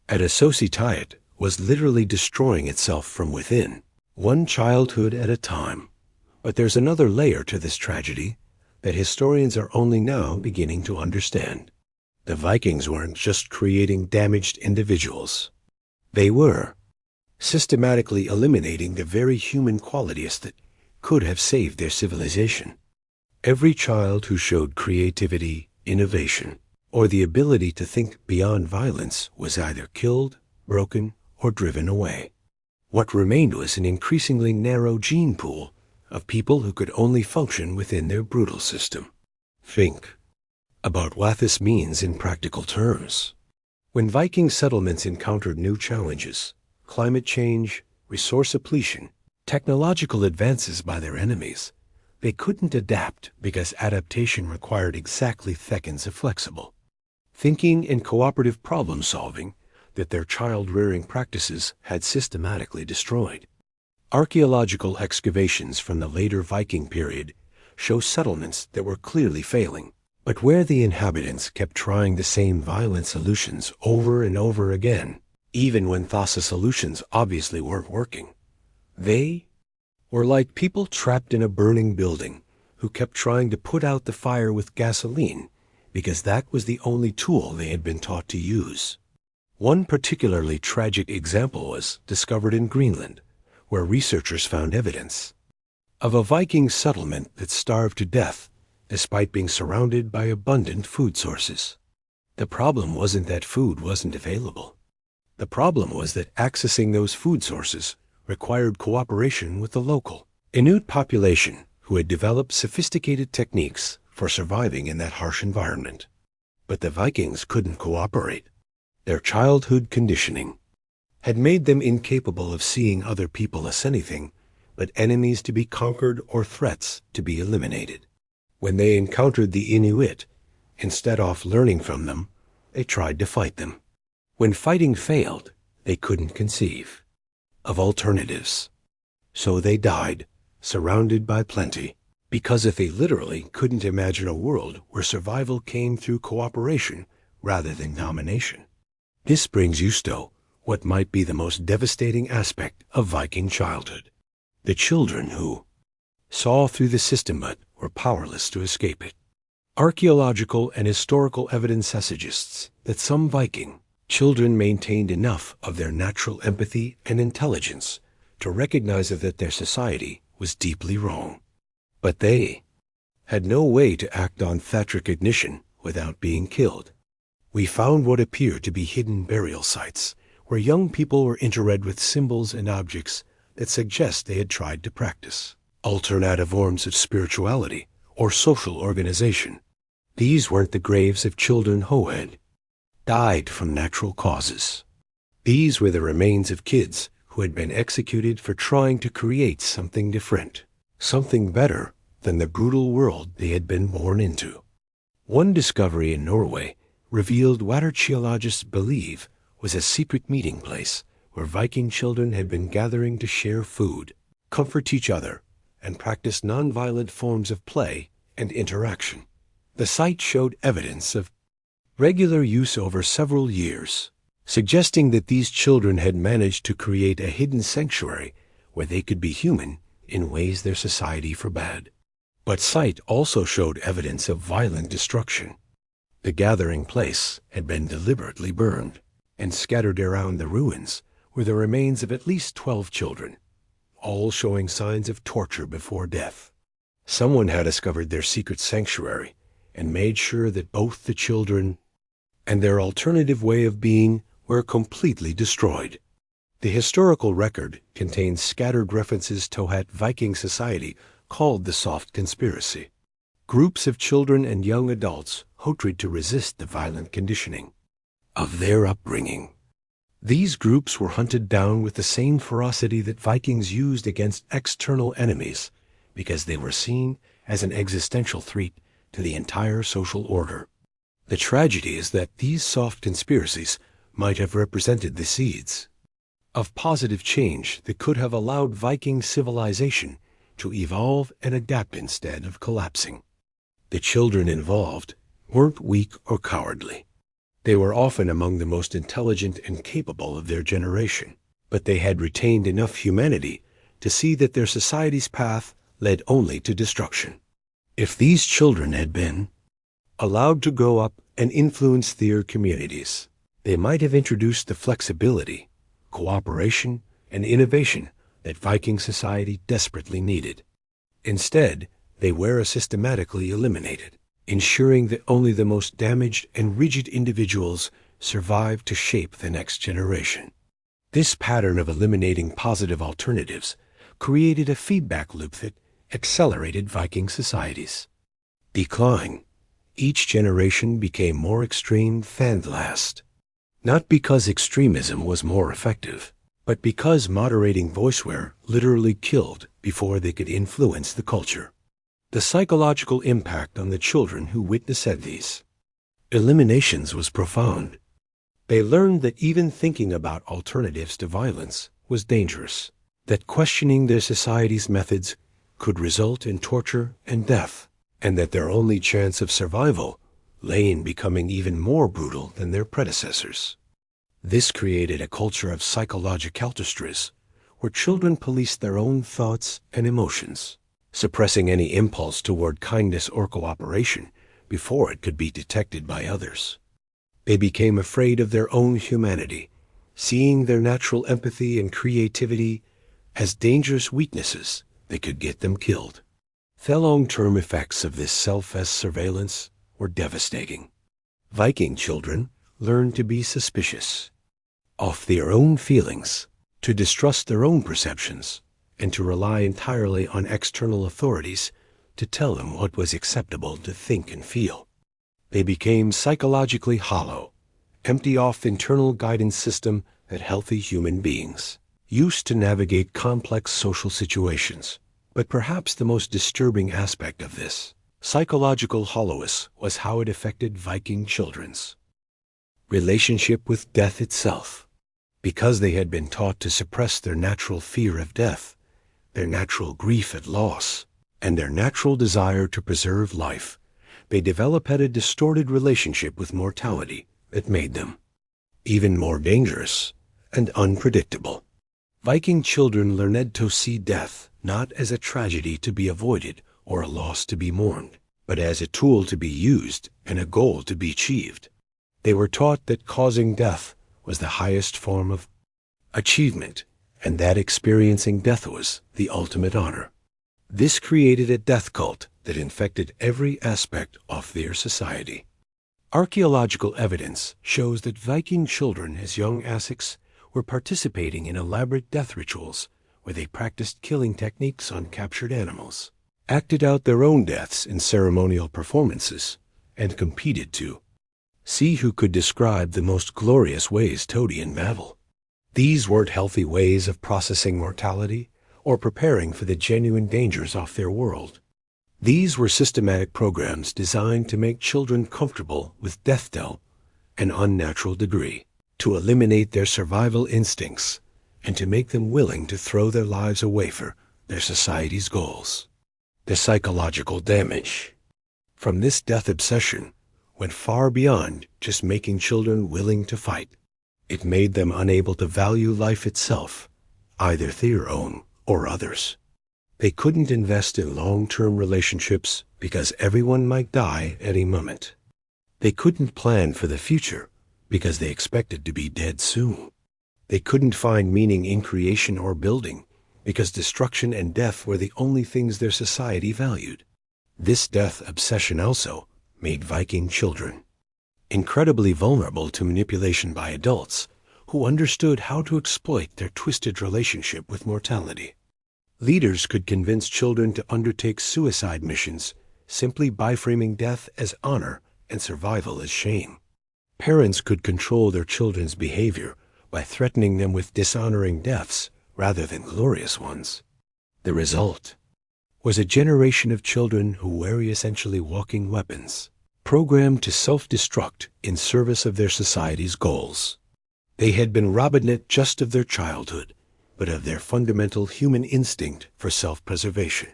at a society was literally destroying itself from within, one childhood at a time. But there's another layer to this tragedy that historians are only now beginning to understand. The Vikings weren't just creating damaged individuals. They were systematically eliminating the very human qualities that could have saved their civilization. Every child who showed creativity, innovation, or the ability to think beyond violence was either killed, broken, or driven away. What remained was an increasingly narrow gene pool of people who could only function within their brutal system. Think about what this means in practical terms. When Viking settlements encountered new challenges, climate change, resource depletion, technological advances by their enemies, they couldn't adapt because adaptation required exactly seconds of flexible thinking and cooperative problem solving that their child-rearing practices had systematically destroyed. Archaeological excavations from the later Viking period show settlements that were clearly failing, but where the inhabitants kept trying the same violent solutions over and over again, even when thought the solutions obviously weren't working. They were like people trapped in a burning building who kept trying to put out the fire with gasoline because that was the only tool they had been taught to use. One particularly tragic example was discovered in Greenland, where researchers found evidence of a Viking settlement that starved to death despite being surrounded by abundant food sources. The problem wasn't that food wasn't available. The problem was that accessing those food sources required cooperation with the local Inuit population who had developed sophisticated techniques for surviving in that harsh environment. But the Vikings couldn't cooperate. Their childhood conditioning had made them incapable of seeing other people as anything but enemies to be conquered or threats to be eliminated. When they encountered the Inuit, instead of learning from them, they tried to fight them. When fighting failed, they couldn't conceive of alternatives. So they died, surrounded by plenty, because if they literally couldn't imagine a world where survival came through cooperation rather than domination. This brings us to what might be the most devastating aspect of Viking childhood. The children who saw through the system but were powerless to escape it. Archaeological and historical evidence suggests that some Viking children maintained enough of their natural empathy and intelligence to recognize that their society was deeply wrong. But they had no way to act on that recognition without being killed. We found what appeared to be hidden burial sites, where young people were interred with symbols and objects that suggest they had tried to practice alternative forms of spirituality or social organization. These weren't the graves of children who had died from natural causes. These were the remains of kids who had been executed for trying to create something different, something better than the brutal world they had been born into. One discovery in Norway revealed what archaeologists believe was a secret meeting place where Viking children had been gathering to share food, comfort each other, and practice nonviolent forms of play and interaction. The site showed evidence of regular use over several years, suggesting that these children had managed to create a hidden sanctuary where they could be human in ways their society forbade. But site also showed evidence of violent destruction. The gathering place had been deliberately burned, and scattered around the ruins were the remains of at least 12 children, all showing signs of torture before death. Someone had discovered their secret sanctuary and made sure that both the children and their alternative way of being were completely destroyed. The historical record contains scattered references to what Viking society called the soft conspiracy. Groups of children and young adults who tried to resist the violent conditioning of their upbringing. These groups were hunted down with the same ferocity that Vikings used against external enemies because they were seen as an existential threat to the entire social order. The tragedy is that these soft conspiracies might have represented the seeds of positive change that could have allowed Viking civilization to evolve and adapt instead of collapsing. The children involved weren't weak or cowardly. They were often among the most intelligent and capable of their generation, but they had retained enough humanity to see that their society's path led only to destruction. If these children had been allowed to grow up and influence their communities, they might have introduced the flexibility, cooperation, and innovation that Viking society desperately needed. Instead, they were systematically eliminated, ensuring that only the most damaged and rigid individuals survived to shape the next generation. This pattern of eliminating positive alternatives created a feedback loop that accelerated Viking society's decline. Each generation became more extreme than the last, not because extremism was more effective, but because moderating voice were literally killed before they could influence the culture. The psychological impact on the children who witnessed these eliminations was profound. They learned that even thinking about alternatives to violence was dangerous. that questioning their society's methods could result in torture and death, and that their only chance of survival lay in becoming even more brutal than their predecessors. This created a culture of psychological distress, where children policed their own thoughts and emotions, suppressing any impulse toward kindness or cooperation before it could be detected by others. They became afraid of their own humanity, seeing their natural empathy and creativity as dangerous weaknesses that could get them killed. The long-term effects of this self-surveillance were devastating. Viking children learned to be suspicious of their own feelings, to distrust their own perceptions, and to rely entirely on external authorities to tell them what was acceptable to think and feel. They became psychologically hollow, empty of the internal guidance system that healthy human beings used to navigate complex social situations. But perhaps the most disturbing aspect of this psychological hollowness was how it affected Viking children's relationship with death itself. Because they had been taught to suppress their natural fear of death, their natural grief at loss, and their natural desire to preserve life, they developed a distorted relationship with mortality that made them even more dangerous and unpredictable. Viking children learned to see death not as a tragedy to be avoided or a loss to be mourned, but as a tool to be used and a goal to be achieved. They were taught that causing death was the highest form of achievement, and that experiencing death was the ultimate honor. This created a death cult that infected every aspect of their society. Archaeological evidence shows that Viking children as young as 6 were participating in elaborate death rituals where they practiced killing techniques on captured animals, acted out their own deaths in ceremonial performances, and competed to see who could describe the most glorious ways toady in battle. These weren't healthy ways of processing mortality or preparing for the genuine dangers of their world. These were systematic programs designed to make children comfortable with death to an unnatural degree, to eliminate their survival instincts, and to make them willing to throw their lives away for their society's goals. The psychological damage from this death obsession went far beyond just making children willing to fight. It made them unable to value life itself, either their own or others. They couldn't invest in long-term relationships because everyone might die at any moment. They couldn't plan for the future because they expected to be dead soon. They couldn't find meaning in creation or building because destruction and death were the only things their society valued. This death obsession also made Viking children incredibly vulnerable to manipulation by adults who understood how to exploit their twisted relationship with mortality. Leaders could convince children to undertake suicide missions simply by framing death as honor and survival as shame. Parents could control their children's behavior by threatening them with dishonoring deaths rather than glorious ones. The result was a generation of children who were essentially walking weapons, programmed to self-destruct in service of their society's goals. They had been robbed not just of their childhood, but of their fundamental human instinct for self-preservation.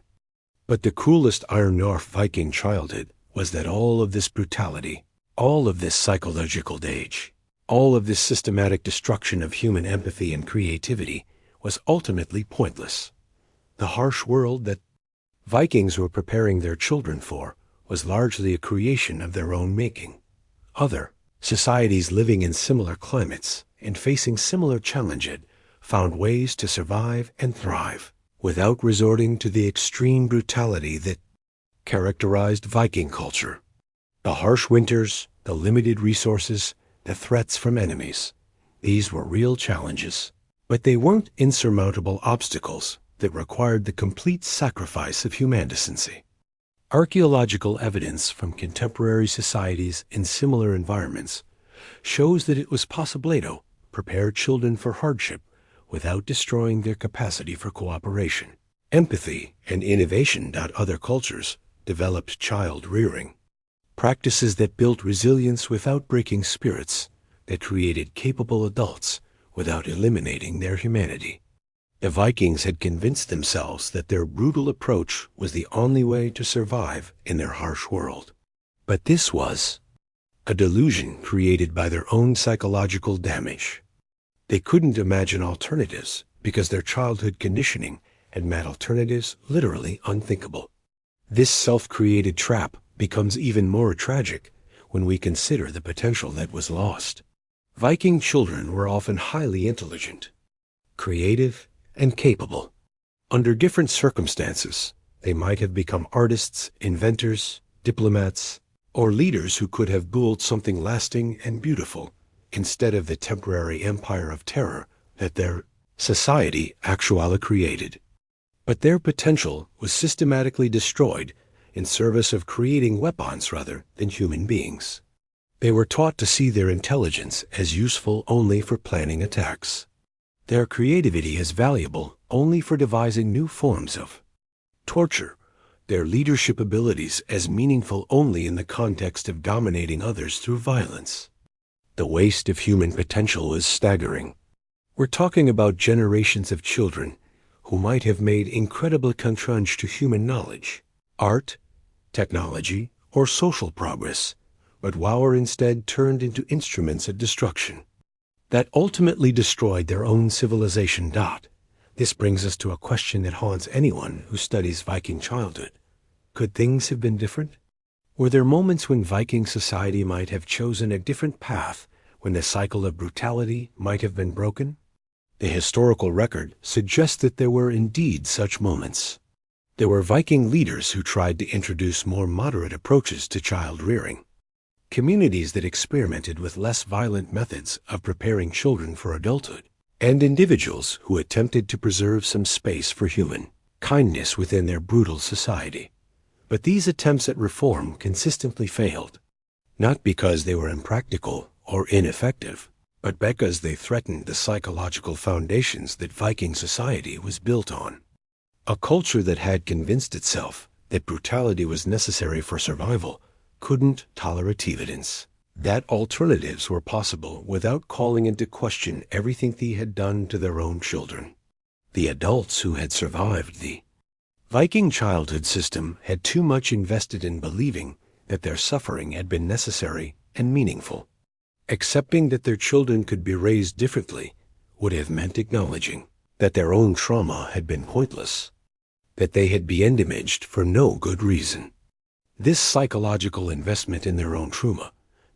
But the cruelest iron of Viking childhood was that all of this brutality, all of this psychological damage, all of this systematic destruction of human empathy and creativity was ultimately pointless. The harsh world that Vikings were preparing their children for was largely a creation of their own making. Other societies living in similar climates and facing similar challenges found ways to survive and thrive without resorting to the extreme brutality that characterized Viking culture. The harsh winters, the limited resources, the threats from enemies, these were real challenges, but they weren't insurmountable obstacles that required the complete sacrifice of human decency. Archaeological evidence from contemporary societies in similar environments shows that it was possible to prepare children for hardship without destroying their capacity for cooperation, empathy, and innovation. Other cultures developed child rearing, practices that built resilience without breaking spirits, that created capable adults without eliminating their humanity. The Vikings had convinced themselves that their brutal approach was the only way to survive in their harsh world. But this was a delusion created by their own psychological damage. They couldn't imagine alternatives because their childhood conditioning had made alternatives literally unthinkable. This self-created trap becomes even more tragic when we consider the potential that was lost. Viking children were often highly intelligent, creative, and capable. Under different circumstances, they might have become artists, inventors, diplomats, or leaders who could have built something lasting and beautiful instead of the temporary empire of terror that their society actually created. But their potential was systematically destroyed in service of creating weapons rather than human beings. They were taught to see their intelligence as useful only for planning attacks, their creativity as valuable only for devising new forms of torture, their leadership abilities as meaningful only in the context of dominating others through violence. The waste of human potential was staggering. We're talking about generations of children who might have made incredible contributions to human knowledge, art, technology, or social progress, but were instead turned into instruments of destruction that ultimately destroyed their own civilization. This brings us to a question that haunts anyone who studies Viking childhood. Could things have been different? Were there moments when Viking society might have chosen a different path, when the cycle of brutality might have been broken? The historical record suggests that there were indeed such moments. There were Viking leaders who tried to introduce more moderate approaches to child rearing, communities that experimented with less violent methods of preparing children for adulthood, and individuals who attempted to preserve some space for human kindness within their brutal society. But these attempts at reform consistently failed, not because they were impractical or ineffective, but because they threatened the psychological foundations that Viking society was built on. A culture that had convinced itself that brutality was necessary for survival couldn't tolerate evidence that alternatives were possible without calling into question everything they had done to their own children. The adults who had survived the Viking childhood system had too much invested in believing that their suffering had been necessary and meaningful. Accepting that their children could be raised differently would have meant acknowledging that their own trauma had been pointless, that they had been damaged for no good reason. This psychological investment in their own trauma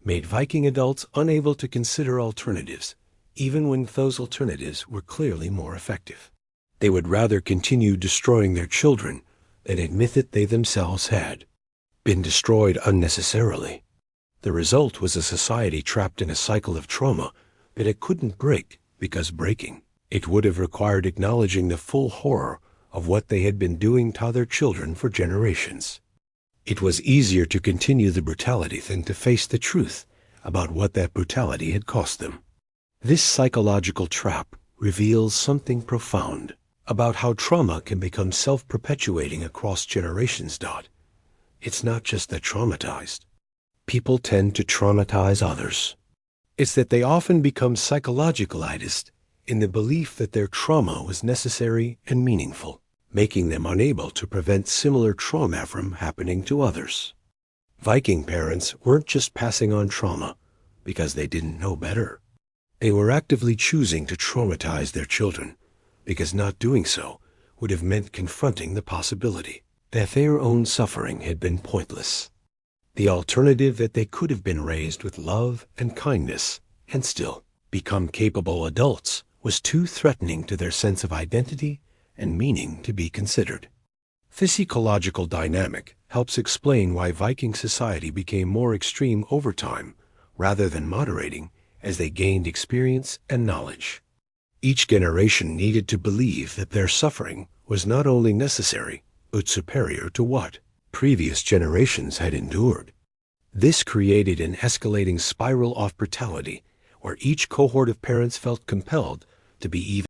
made Viking adults unable to consider alternatives, even when those alternatives were clearly more effective. They would rather continue destroying their children than admit that they themselves had been destroyed unnecessarily. The result was a society trapped in a cycle of trauma that it couldn't break, because breaking it would have required acknowledging the full horror of what they had been doing to other children for generations. It was easier to continue the brutality than to face the truth about what that brutality had cost them. This psychological trap reveals something profound about how trauma can become self-perpetuating across generations. It's not just that traumatized people tend to traumatize others. It's that they often become psychologicalized in the belief that their trauma was necessary and meaningful, making them unable to prevent similar trauma from happening to others. Viking parents weren't just passing on trauma because they didn't know better. They were actively choosing to traumatize their children because not doing so would have meant confronting the possibility that their own suffering had been pointless. The alternative that they could have been raised with love and kindness and still become capable adults was too threatening to their sense of identity and meaning to be considered. This ecological dynamic helps explain why Viking society became more extreme over time rather than moderating as they gained experience and knowledge. Each generation needed to believe that their suffering was not only necessary but superior to what previous generations had endured. This created an escalating spiral of brutality where each cohort of parents felt compelled to be even